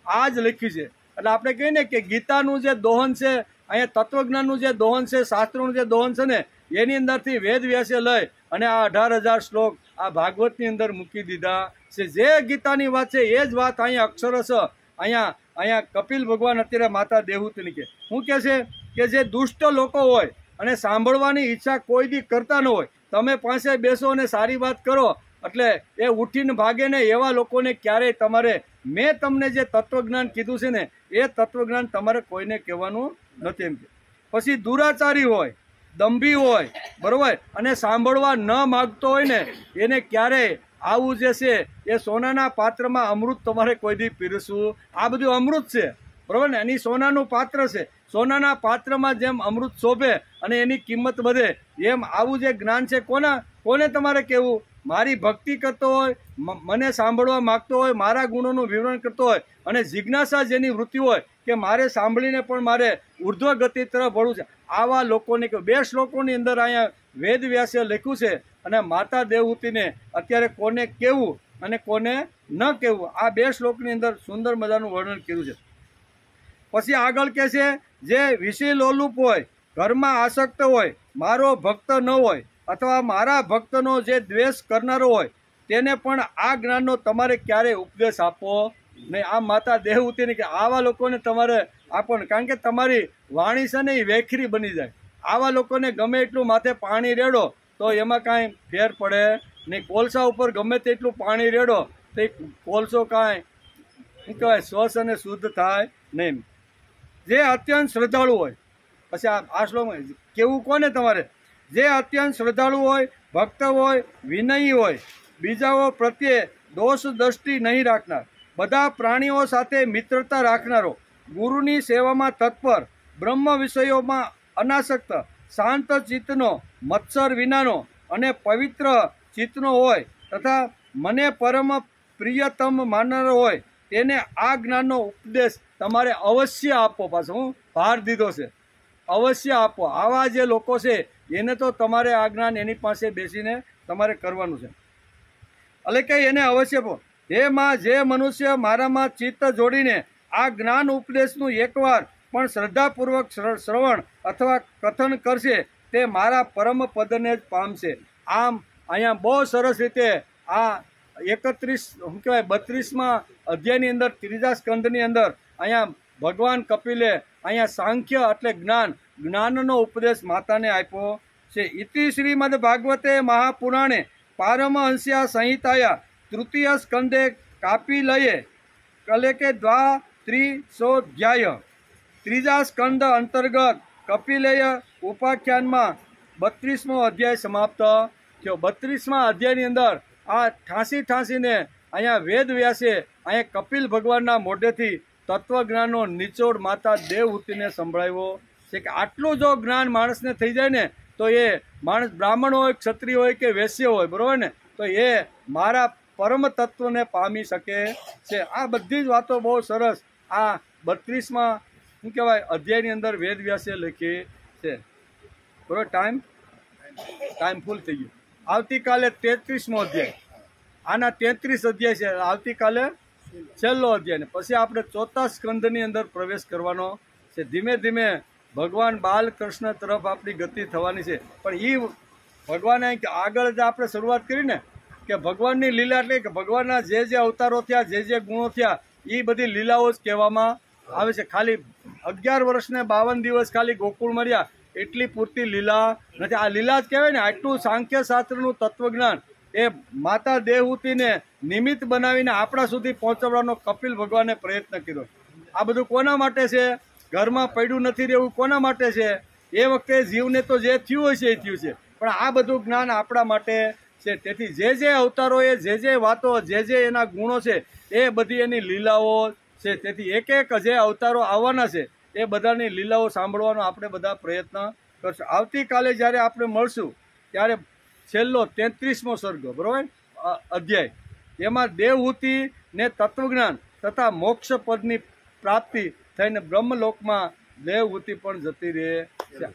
આ જ લખ્યું છે. એટલે આપણે કહીએ ને કે ગીતાનું જે દોહન છે, અહીંયા તત્વજ્ઞાનનું જે દોહન છે, શાસ્ત્રોનું જે દોહન છે ને એની અંદરથી વેદવ્યાસે લઈ અને આ 18,000 શ્લોક આ ભાગવતની અંદર મૂકી દીધા છે. જે ગીતાની વાત છે એ જ વાત અહીંયા અક્ષરશ અહીંયા કપિલ ભગવાન અત્યારે માતા દેવહૂતિની કે શું કહે છે કે જે દુષ્ટ લોકો હોય અને સાંભળવાની ઈચ્છા કોઈ દી કરતા ન હોય, તમે પાસે બેસો અને સારી વાત કરો એટલે એ ઉઠીને ભાગે ને એવા લોકોને ક્યારેય તમારે મેં તમને જે તત્વજ્ઞાન કીધું છે ને એ તત્વજ્ઞાન તમારે કોઈને કહેવાનું નથી એમ કે. પછી દુરાચારી હોય, દંભી હોય, બરોબર, અને સાંભળવા ન માગતો હોય ને એને ક્યારેય આવું જે છે એ સોનાના પાત્રમાં અમૃત તમારે કોઈ દી પીરસવું. આ બધું અમૃત છે, બરોબર ને, એની સોનાનું પાત્ર છે. સોનાના પાત્રમાં જેમ અમૃત શોભે અને એની કિંમત વધે એમ આવું જે જ્ઞાન છે કોને તમારે કહેવું? મારી ભક્તિ કરતો હોય, મને સાંભળવા માગતો હોય, મારા ગુણોનું વિવરણ કરતો હોય અને જિજ્ઞાસા જેની વૃત્તિ હોય કે મારે સાંભળીને પણ મારે ઉર્ધ્વ ગતિ તરફ વળવું છે, આવા લોકોને કહ્યું. 2 શ્લોકોની અંદર અહીંયા વેદવ્યાસે લખ્યું છે અને માતા દેવહૂતિને અત્યારે કોને કહેવું અને કોને ન કહેવું આ 2 શ્લોકની અંદર સુંદર મજાનું વર્ણન કર્યું છે. પછી આગળ કહે છે જે વિષય લોલુપ હોય, ઘરમાં આસક્ત હોય, મારો ભક્ત ન હોય અથવા મારા ભક્તનો જે દ્વેષ કરનારો હોય તેને પણ આ જ્ઞાનનો તમારે ક્યારેય ઉપદેશ આપો નહીં. આ માતા દેવહૂતિને કે આવા લોકોને તમારે આપો ને, કારણ કે તમારી વાણી છે ને એ વેખરી બની જાય. આવા લોકોને ગમે એટલું માથે પાણી રેડો તો એમાં કાંઈ ફેર પડે નહીં. કોલસા ઉપર ગમે તેટલું પાણી રેડો તો એ કોલસો કાંઈ શું કહેવાય સ્વચ્છ અને શુદ્ધ થાય નહીં. જે અત્યંત શ્રદ્ધાળુ હોય, પછી આ શ્લોકમાં કેવું કોને તમારે? જે અત્યંત શ્રદ્ધાળુ હોય, ભક્ત હોય, વિનયી હોય, બીજાઓ પ્રત્યે દોષ દ્રષ્ટિ નહીં રાખનાર, બધા પ્રાણીઓ સાથે મિત્રતા રાખનારો, ગુરુની સેવામાં તત્પર, બ્રહ્મ વિષયોમાં અનાસક્ત, શાંત ચિત્તનો, મત્સર વિનાનો અને પવિત્ર ચિત્તનો હોય તથા મને પરમ પ્રિયતમ માનનારો હોય તેને આ જ્ઞાનનો ઉપદેશ તમારે અવશ્ય આપવો. પાછો હું ભાર દીધો છે, અવશ્ય આપો. આવા જે લોકો છે એને તો તમારે આ જ્ઞાન એની પાસે બેસીને તમારે કરવાનું છે. એટલે કે એને અવશ્ય આપો. જે મનુષ્ય મારામાં ચિત્ત જોડીને આ જ્ઞાન ઉપદેશનું એકવાર પણ શ્રદ્ધાપૂર્વક શ્રવણ અથવા કથન કરશે તે મારા પરમ પદને જ પામશે. આમ અહીંયા બહુ સરસ રીતે આ 32મા અધ્યાયની અંદર 3જા સ્કંદની અંદર અહીંયા ભગવાન કપિલે અહીંયા સાંખ્ય એટલે જ્ઞાનનો ઉપદેશ માતાને આપ્યો છે. ઇતિ શ્રીમદ ભાગવતે મહાપુરાણે પારમહંસ્યા સંહિતાયા તૃતીય સ્કંદે કાપિલયે કલે કે 300 3જા સ્કંદ અંતર્ગત કપિલેય ઉપાખ્યાનમાં 32મો અધ્યાય સમાપ્ત થયો. 32મા અધ્યાયની અંદર આ ઠાંસીને અહીંયા વેદવ્યાસે અહીંયા કપિલ ભગવાનના મોઢેથી તત્વજ્ઞાનનો નિચોડ માતા દેવહૂતિને સંભળાવ્યો છે કે આટલું જો જ્ઞાન માણસને થઈ જાય ને તો એ માણસ બ્રાહ્મણ હોય, ક્ષત્રિય હોય કે વૈશ્ય હોય, બરોબર ને, તો એ મારા પરમ તત્વને પામી શકે છે. આ બધી જ વાતો બહુ સરસ આ 32મા શું કહેવાય અધ્યાયની અંદર વેદવ્યાસે લખી છે. બરોબર, ટાઈમ ફૂલ થઈ ગયો. આવતીકાલે 33મો અધ્યાય, આના 33 અધ્યાય છે. આવતીકાલે છેલ્લો અધ્યાય ને પછી આપણે 4થા સ્કંદની અંદર પ્રવેશ કરવાનો છે. ધીમે ધીમે ભગવાન બાલકૃષ્ણ તરફ આપણી ગતિ થવાની છે. પણ એ ભગવાને આગળ જ આપણે શરૂઆત કરી ને કે ભગવાનની લીલા એટલે કે ભગવાનના જે અવતારો થયા, જે ગુણો થયા એ બધી લીલાઓ જ કહેવામાં આવે છે. ખાલી 11 વર્ષને 52 દિવસ ખાલી ગોકુળ મર્યા એટલી પૂરતી લીલા નથી. આ લીલા જ કહેવાય ને. આટલું સાંખ્ય શાસ્ત્રનું તત્વજ્ઞાન એ માતા દેવહૂતિને નિમિત્ત બનાવીને આપણા સુધી પહોંચાડવાનો કપિલ ભગવાને પ્રયત્ન કર્યો. આ બધું કોના માટે છે? ઘરમાં પડ્યું નથી રહેવું કોના માટે છે? એ વખતે જીવને તો જે થયું હોય છે એ થયું છે, પણ આ બધું જ્ઞાન આપણા માટે છે. તેથી જે અવતારોએ જે વાતો જે એના ગુણો છે એ બધી એની લીલાઓ છે. તેથી એક એક જે અવતારો આવવાના છે એ બધાની લીલાઓ સાંભળવાનો આપણે બધા પ્રયત્ન કરશું. આવતીકાલે જ્યારે આપણે મળશું ત્યારે છેલ્લો 33મો સર્ગ, બરાબર, અધ્યાય, એમાં દેવહૂતિ ને તત્વજ્ઞાન તથા મોક્ષ પદની પ્રાપ્તિ થઈને બ્રહ્મલોકમાં દેવહૂતિ પણ જતી રહે છે.